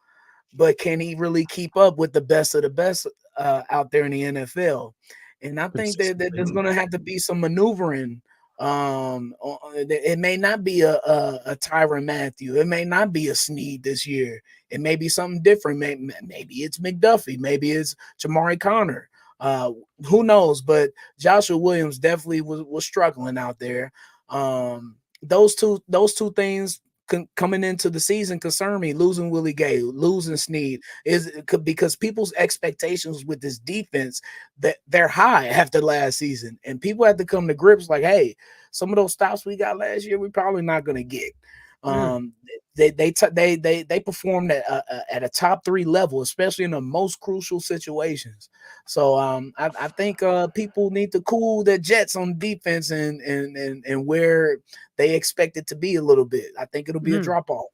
but can he really keep up with the best of the best out there in the NFL? And I think that there's going to have to be some maneuvering. It may not be a Tyrann Mathieu. It may not be a Snead this year. It may be something different. Maybe it's McDuffie. Maybe it's Jamari Connor. Who knows? But Joshua Williams definitely was struggling out there. Those two things coming into the season concern me. Losing Willie Gay, losing Snead because people's expectations with this defense, that they're high after last season, and people have to come to grips like, hey, some of those stops we got last year, we're probably not going to get. They performed at a top 3 level, especially in the most crucial situations. So I think people need to cool their jets on defense and where they expect it to be a little bit. I think it'll be a drop off.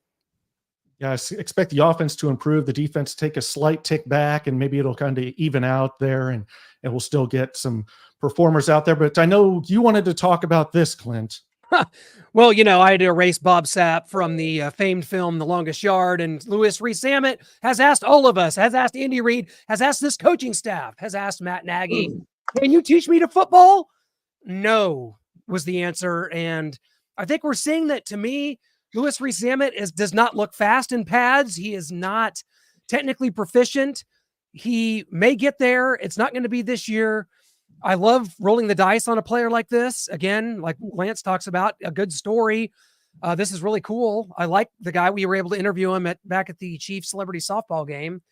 Yeah, I expect the offense to improve, the defense to take a slight tick back, and maybe it'll kind of even out there, and we'll still get some performers out there. But I know you wanted to talk about this, Clint. Well, I had to erase Bob Sapp from the famed film The Longest Yard, and Luis Rees-Zammit has asked all of us, has asked Andy Reid, has asked this coaching staff, has asked Matt Nagy, can you teach me to football? No, was the answer. And I think we're seeing that. To me, Luis Rees-Zammit does not look fast in pads. He is not technically proficient. He may get there. It's not going to be this year. I love rolling the dice on a player like this. Again, like Lance talks about, a good story. This is really cool. I like the guy. We were able to interview him back at the Chiefs celebrity softball game.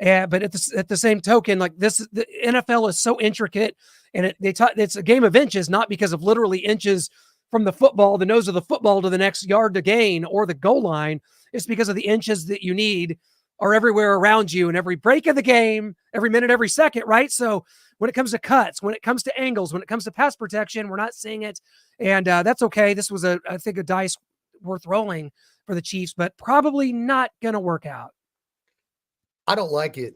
But at the same token, like the NFL is so intricate, and it's a game of inches, not because of literally inches from the football, the nose of the football to the next yard to gain or the goal line. It's because of the inches that you need are everywhere around you and every break of the game, every minute, every second, right? So when it comes to cuts, when it comes to angles, when it comes to pass protection, we're not seeing it. And that's okay. This was, I think, a dice worth rolling for the Chiefs, but probably not going to work out. I don't like it.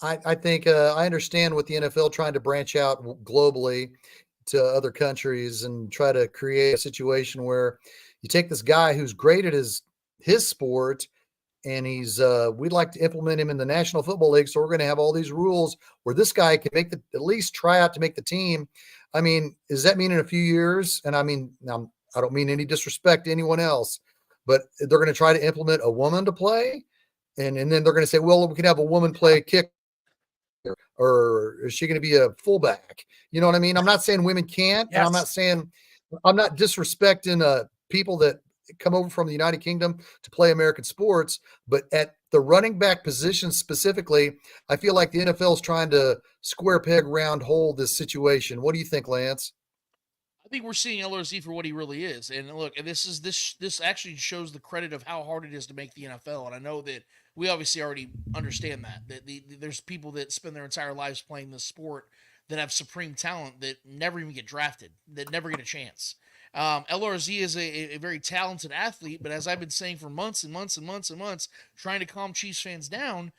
I think I understand with the NFL trying to branch out globally to other countries and try to create a situation where you take this guy who's great at his sport, and we'd like to implement him in the National Football League. So we're going to have all these rules where this guy can at least try out to make the team. I mean, does that mean in a few years? And I mean, I don't mean any disrespect to anyone else, but they're going to try to implement a woman to play. And then they're going to say, well, we can have a woman play kick, or is she going to be a fullback? You know what I mean? I'm not saying women can't, Yes. and I'm not disrespecting people that come over from the United Kingdom to play American sports, but at the running back position specifically, I feel like the NFL is trying to square peg round hole this situation. What do you think, Lance? I think we're seeing LRZ for what he really is. And look, and this actually shows the credit of how hard it is to make the NFL. And I know that we obviously already understand that there's people that spend their entire lives playing this sport that have supreme talent that never even get drafted, that never get a chance. LRZ is a very talented athlete, but as I've been saying for months and months and months and months, trying to calm Chiefs fans down,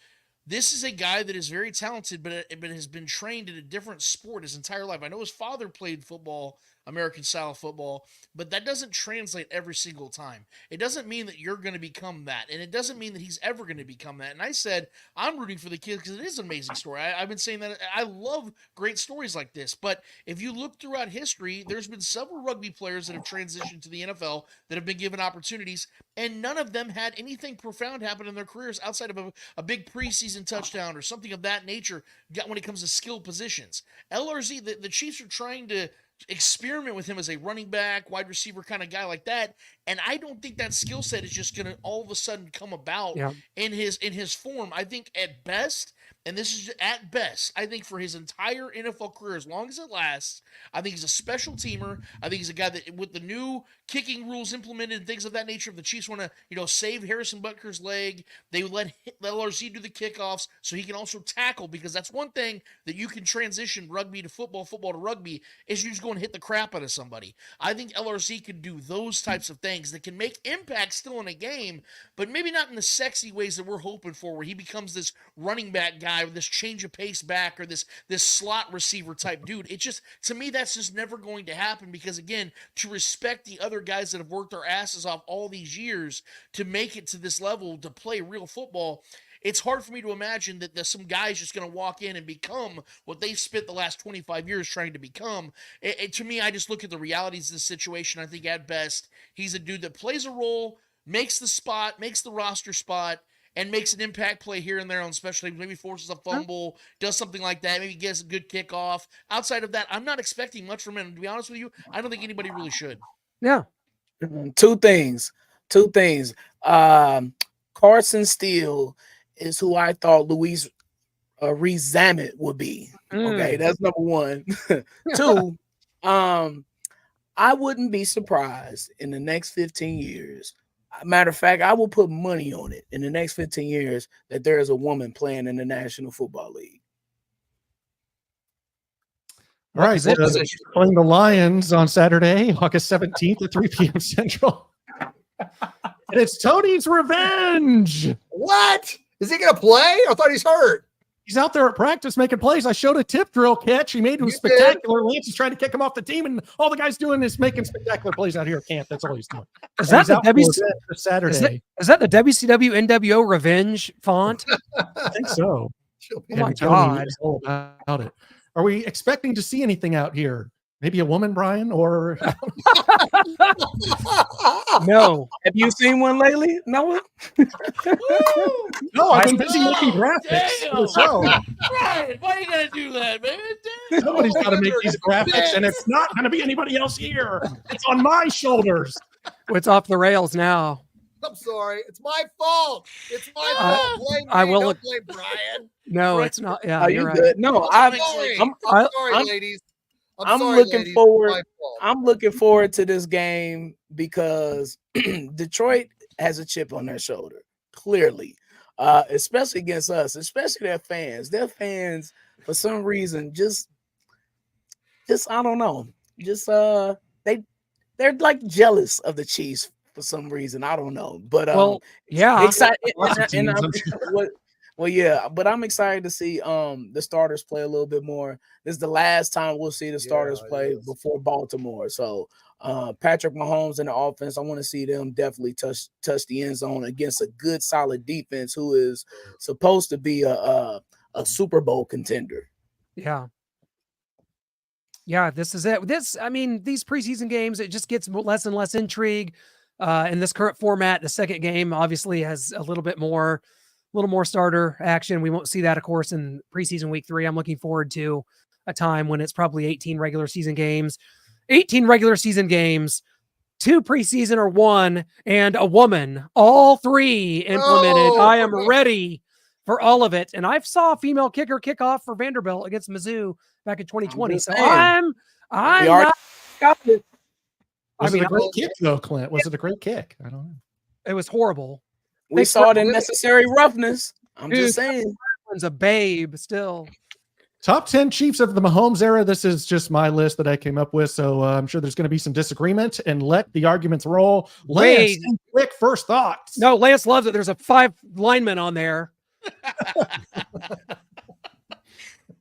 this is a guy that is very talented, but has been trained in a different sport his entire life. I know his father played football, American style football, but that doesn't translate every single time. It doesn't mean that you're going to become that, and it doesn't mean that he's ever going to become that. And I said I'm rooting for the kid because it is an amazing story. I've been saying that I love great stories like this. But if you look throughout history, there's been several rugby players that have transitioned to the NFL that have been given opportunities, and none of them had anything profound happen in their careers outside of a big preseason touchdown or something of that nature when it comes to skill positions. LRZ, the Chiefs are trying to experiment with him as a running back, wide receiver kind of guy like that, and I don't think that skill set is just going to all of a sudden come about in his form. I think at best, and this is at best, I think for his entire NFL career, as long as it lasts, I think he's a special teamer. I think he's a guy that, with the new kicking rules implemented and things of that nature, if the Chiefs want to, save Harrison Butker's leg, they would let LRZ do the kickoffs so he can also tackle, because that's one thing that you can transition rugby to football, football to rugby, is you just go and hit the crap out of somebody. I think LRZ can do those types of things that can make impact still in a game, but maybe not in the sexy ways that we're hoping for, where he becomes this running back guy with this change of pace back or this slot receiver type dude. It just, to me, that's just never going to happen, because again, to respect the other guys that have worked their asses off all these years to make it to this level, to play real football, it's hard for me to imagine that there's some guy's just going to walk in and become what they've spent the last 25 years trying to become. To me, I just look at the realities of the situation. I think at best, he's a dude that plays a role, makes the spot, makes the roster spot, and makes an impact play here and there on special teams, maybe forces a fumble, does something like that, maybe gets a good kickoff. Outside of that, I'm not expecting much from him. To be honest with you, I don't think anybody really should. Yeah. Two things. Carson Steele is who I thought Luis Rees-Zammit would be. Okay, that's number one. Two, I wouldn't be surprised in the next 15 years. Matter of fact, I will put money on it in the next 15 years that there is a woman playing in the National Football League. All right, playing the Lions on Saturday, August 17th at 3 p.m. Central. And it's Tony's revenge. What? Is he going to play? I thought he's hurt. He's out there at practice making plays. I showed a tip drill catch. He made him spectacular. Lance is trying to kick him off the team, and all the guy's doing is making spectacular plays out here at camp. That's all he's doing. Is that Saturday? Is that the WCW NWO Revenge font? I think so. Oh my God. All about it. Are we expecting to see anything out here Maybe a woman, Brian, or No. Have you seen one lately? No. no, I've been busy making Oh, graphics for the damn. show. Brian, why you gotta do that, man? Damn. Somebody's got to make these graphics, and it's not going to be anybody else here. It's on my shoulders. It's off the rails now. I'm sorry. It's my fault. It's my fault. Blame me. I will Don't look- blame Brian. No, Right. it's not. Yeah, Are you're you right. good? No, I'm I, sorry. I'm- I'm I- sorry, I'm- ladies. I'm sorry, looking ladies. forward- It's my fault. I'm looking forward to this game because Detroit has a chip on their shoulder, clearly, especially against us, especially their fans. Their fans, for some reason, just I don't know, just they're like jealous of the Chiefs for some reason. I don't know, but Well, yeah. excited. Lots of teams, I'm Well, yeah, but I'm excited to see the starters play a little bit more. This is the last time we'll see the starters Yeah, it play is. before Baltimore. So Patrick Mahomes and the offense, I want to see them definitely touch the end zone against a good, solid defense who is supposed to be a Super Bowl contender. Yeah. Yeah, this is it. I mean, these preseason games, it just gets less and less intrigue. In this current format, the second game obviously has a little more starter action. We won't see that, of course, in preseason week 3. I'm looking forward to a time when it's probably 18 regular season games, 2 preseason or 1, and a woman. All 3 implemented. Oh, I am ready for all of it. And I saw a female kicker kick off for Vanderbilt against Mizzou back in 2020. just So saying. I'm We already not. got it. Was I it mean, a great kick, though, Clint? Was it a great kick? I don't know. it was horrible. We saw the necessary roughness. I'm Dude, just saying. One's a babe still. Top 10 Chiefs of the Mahomes era. This is just my list that I came up with, so I'm sure there's going to be some disagreement, and let the arguments roll. Wait. Lance, quick first thoughts. No, Lance loves it. There's a 5 linemen on there.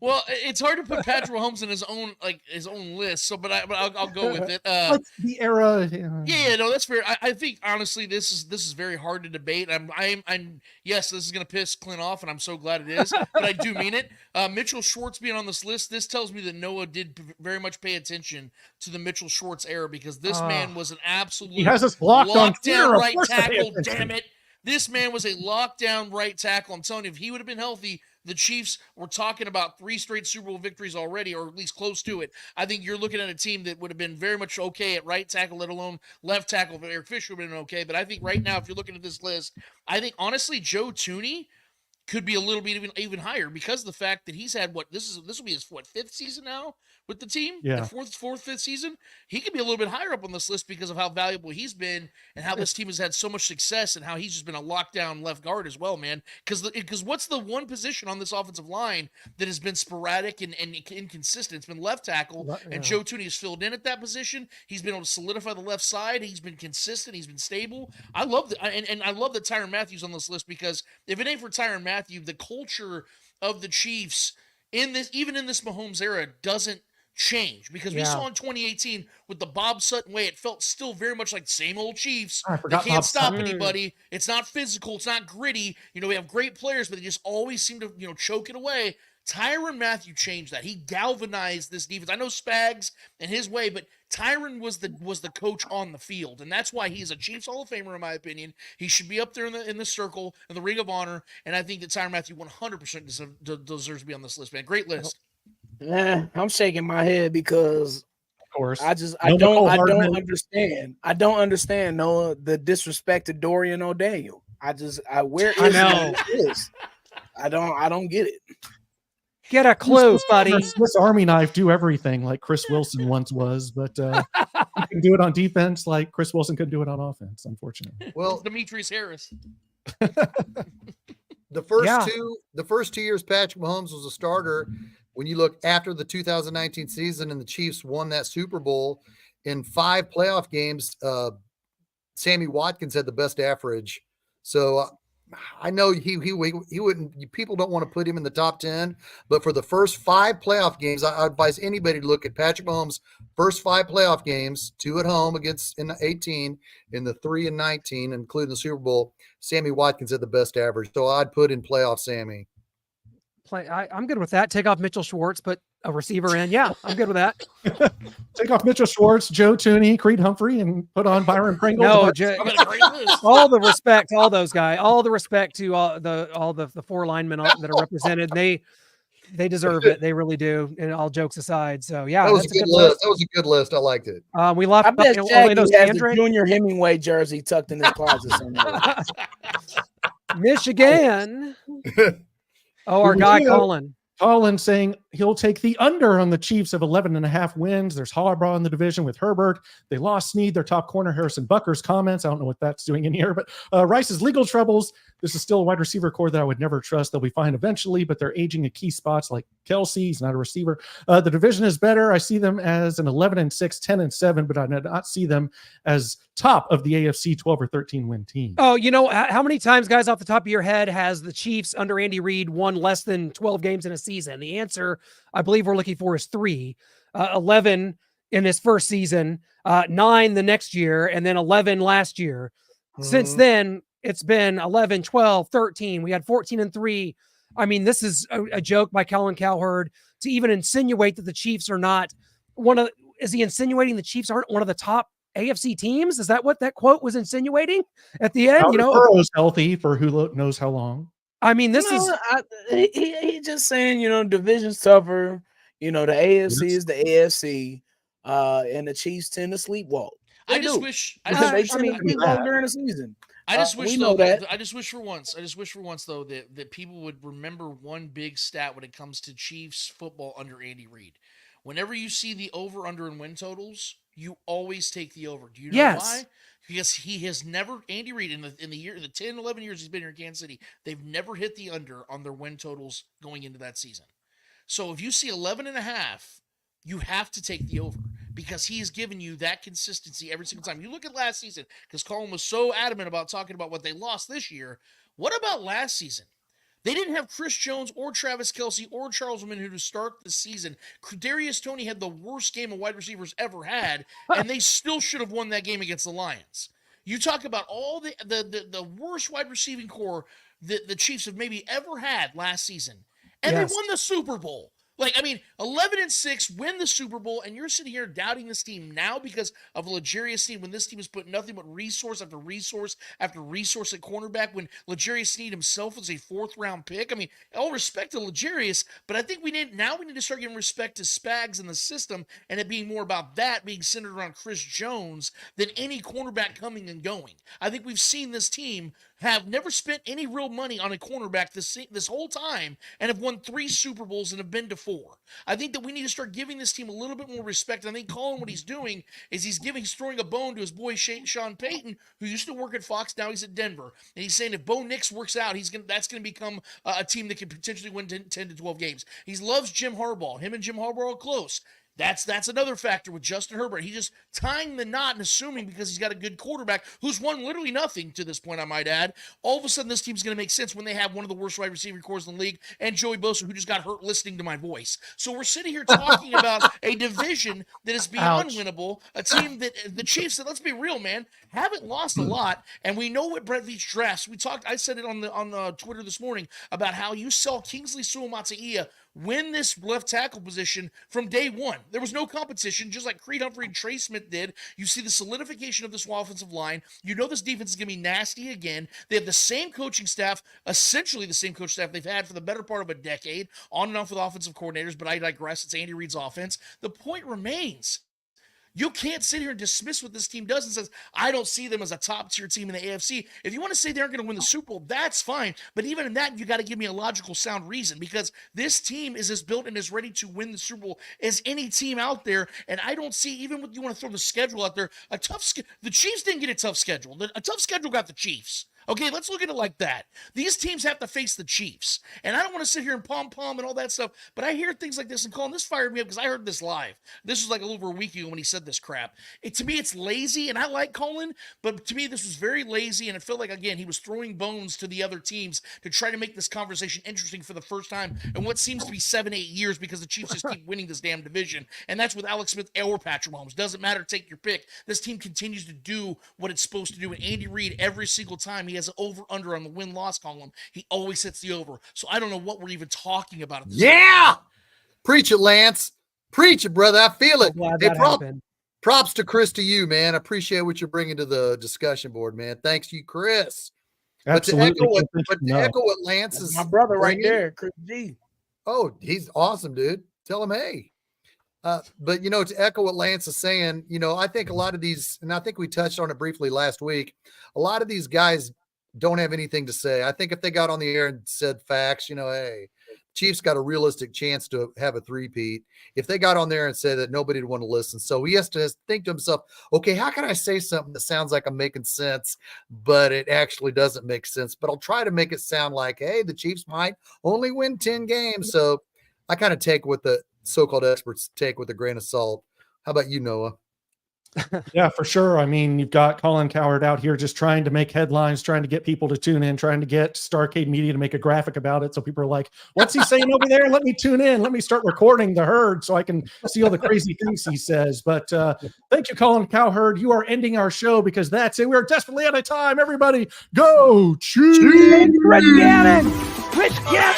Well, it's hard to put Patrick Mahomes in his own list. So, but I'll go with it. What's the era? Yeah, no, that's fair. I think honestly, this is very hard to debate. I'm yes, this is gonna piss Clint off, and I'm so glad it is. But I do mean it. Mitchell Schwartz being on this list, this tells me that Noah did very much pay attention to the Mitchell Schwartz era, because this man was an absolute He has us blocked on Twitter, lockdown of right course I pay tackle. attention. Damn it. This man was a lockdown right tackle. I'm telling you, if he would have been healthy, the Chiefs were talking about 3 straight Super Bowl victories already, or at least close to it. I think you're looking at a team that would have been very much okay at right tackle, let alone left tackle. If Eric Fisher would have been okay. But I think right now, if you're looking at this list, I think honestly, Joe Thuney could be a little bit even higher, because of the fact that he's had this will be his 5th season now with the team. Yeah. The fourth, 5th season. He could be a little bit higher up on this list because of how valuable he's been and how this team has had so much success, and how he's just been a lockdown left guard as well, man. Because what's the one position on this offensive line that has been sporadic and inconsistent? It's been left tackle, and Joe Thuney has filled in at that position. He's been able to solidify the left side. He's been consistent. He's been stable. I love that, and I love that Tyrann Mathieu's on this list, because if it ain't for Tyrann Mathieu, the culture of the Chiefs even in this Mahomes era doesn't change, because we saw in 2018 with the Bob Sutton way, it felt still very much like the same old Chiefs. I They forgot can't Bob stop Sutton. anybody. It's not physical. It's not gritty. We have great players, but they just always seem to, choke it away. Tyrann Mathieu changed that. He galvanized this defense. I know Spags and his way, but Tyrann was the coach on the field, and that's why he's a Chiefs Hall of Famer, in my opinion. He should be up there in the circle, in the Ring of Honor, and I think that Tyrann Mathieu 100% deserves to be on this list, man. Great list. I'm shaking my head because Of course. I No don't Nicole Hardman. understand. I don't understand, Noah, the disrespect to Dorian O'Daniel. Where is I know. this? I don't get it. Get a clue, buddy. A Swiss Army knife do everything like Chris Wilson once was, but he can do it on defense like Chris Wilson couldn't do it on offense, unfortunately. Well, Demetrius Harris. the first 2 years Patrick Mahomes was a starter. When you look after the 2019 season and the Chiefs won that Super Bowl, in 5 playoff games, Sammy Watkins had the best average. So I know he wouldn't. People don't want to put him in the top 10, but for the first 5 playoff games, I advise anybody to look at Patrick Mahomes' first 5 playoff games: 2 at home against in 18, in the 3 and 19, including the Super Bowl. Sammy Watkins had the best average, so I'd put in playoff Sammy. I'm good with that. Take off Mitchell Schwartz, put a receiver in. Yeah, I'm good with that. Take off Mitchell Schwartz, Joe Tooney, Creed Humphrey, and put on Byron Pringle. No, I got a great list. all the respect to all those guys. All the respect to all the four linemen that are represented. They deserve it. They really do. And all jokes aside, so yeah, That was a that's good list. That was a good list. I liked it. We left. I bet Orlando Shaggy has the Sandrick, Junior Hemingway jersey tucked in his closet somewhere. Michigan. Oh, our guy Colin. Colin saying he'll take the under on the Chiefs of 11.5 wins. There's Harbaugh in the division with Herbert. They lost Snead, their top corner. Harrison Bucker's comments. I don't know what that's doing in here, but Rice's legal troubles. This is still a wide receiver core that I would never trust. They'll be fine eventually, but they're aging at key spots like Kelsey. He's not a receiver. The division is better. I see them as an 11-6, 10-7, but I do not see them as top of the AFC 12 or 13 win team. Oh, you know, how many times, guys, off the top of your head, has the Chiefs under Andy Reid won less than 12 games in a season? The answer, I believe we're looking for, is 3. 11 in his first season, 9 the next year, and then 11 last year. Since then, it's been 11, 12, 13. We had 14-3. I mean, this is a joke by Colin Cowherd to even insinuate that the Chiefs are not is he insinuating the Chiefs aren't one of the top AFC teams? Is that what that quote was insinuating at the end? Burrow's healthy for who knows how long. I mean, He just saying, division's tougher. The AFC is the AFC, and the Chiefs tend to sleepwalk. I just wish during the season. I just wish know that. I just wish for once though that people would remember one big stat when it comes to Chiefs football under Andy Reid. Whenever you see the over, under, and win totals, you always take the over. Do you know why? Because he has never, Andy Reid, in the 10, 11 years he's been here in Kansas City, they've never hit the under on their win totals going into that season. So if you see 11.5, you have to take the over because he has given you that consistency every single time. You look at last season, because Colin was so adamant about talking about what they lost this year. What about last season? They didn't have Chris Jones or Travis Kelce or Charles Woodman to start the season. Kadarius Toney had the worst game a wide receivers ever had, and they still should have won that game against the Lions. You talk about all the worst wide receiving core that the Chiefs have maybe ever had last season, and they won the Super Bowl. 11-6, win the Super Bowl, and you're sitting here doubting this team now because of L'Jarius Sneed when this team has put nothing but resource after resource after resource at cornerback when L'Jarius Sneed himself was a 4th-round pick. I mean, all respect to L'Jarius, but I think we need to start giving respect to Spags in the system and it being more about that being centered around Chris Jones than any cornerback coming and going. I think we've seen this team have never spent any real money on a cornerback this whole time and have won 3 Super Bowls and have been to 4. I think that we need to start giving this team a little bit more respect. I think Colin, what he's doing is he's throwing a bone to his boy Sean Payton, who used to work at Fox, now he's at Denver, and he's saying if Bo Nix works out, that's going to become a team that can potentially win 10 to 12 games. He loves Jim Harbaugh. Him and Jim Harbaugh are close. That's another factor with Justin Herbert. He's just tying the knot and assuming because he's got a good quarterback who's won literally nothing to this point, I might add. All of a sudden, this team's going to make sense when they have one of the worst wide receiving cores in the league and Joey Bosa, who just got hurt listening to my voice. So we're sitting here talking about a division that is beyond unwinnable, a team that the Chiefs, let's be real, man, haven't lost a lot, and we know what Brett Veach drafts. I said it on Twitter this morning about how you saw Kingsley Suamataia win this left tackle position from day one. There was no competition, just like Creed Humphrey and Trey Smith did. You see the solidification of this offensive line. You know this defense is going to be nasty again. They have the same coaching staff, essentially the same coach staff they've had for the better part of a decade, on and off with offensive coordinators, but I digress. It's Andy Reid's offense. The point remains, you can't sit here and dismiss what this team does and says, I don't see them as a top-tier team in the AFC. If you want to say they're going to win the Super Bowl, that's fine. But even in that, you got to give me a logical, sound reason because this team is as built and as ready to win the Super Bowl as any team out there. And I don't see, even when you want to throw the schedule out there, the Chiefs didn't get a tough schedule. A tough schedule got the Chiefs. Okay, let's look at it like that. These teams have to face the Chiefs. And I don't want to sit here and pom-pom and all that stuff, but I hear things like this, and Colin, this fired me up because I heard this live. This was like a little over a week ago when he said this crap. To me, it's lazy, and I like Colin, but to me, this was very lazy, and it felt like, again, he was throwing bones to the other teams to try to make this conversation interesting for the first time in what seems to be 7-8 years because the Chiefs just keep winning this damn division. And that's with Alex Smith or Patrick Mahomes. Doesn't matter, take your pick. This team continues to do what it's supposed to do, and Andy Reid, every single time, he has an over-under on the win-loss column, he always hits the over. So I don't know what we're even talking about. At this Yeah. point. Preach it, Lance. Preach it, brother. I feel it. Glad Hey, that happened. props to Chris, to you, man. I appreciate what you're bringing to the discussion board, man. Thanks to you, Chris. Absolutely. But to echo what Lance That's is my brother right bringing- there, Chris G. Oh, he's awesome, dude. Tell him, hey. But, to echo what Lance is saying, I think a lot of these, and I think we touched on it briefly last week, a lot of these guys don't have anything to say. I think if they got on the air and said facts, hey, Chiefs got a realistic chance to have a three-peat. If they got on there and said that, nobody would want to listen. So he has to think to himself, okay, how can I say something that sounds like I'm making sense, but it actually doesn't make sense? But I'll try to make it sound like, hey, the Chiefs might only win 10 games. So I kind of take what the so-called experts take with a grain of salt. How about you, Noah? Yeah, for sure. I mean, you've got Colin Cowherd out here just trying to make headlines, trying to get people to tune in, trying to get Starcade Media to make a graphic about it. So people are like, what's he saying over there? Let me tune in. Let me start recording the herd so I can see all the crazy things he says. But thank you, Colin Cowherd. You are ending our show because that's it. We're desperately out of time. Everybody go Chiefs! Rich Gannon! Rich Gannon!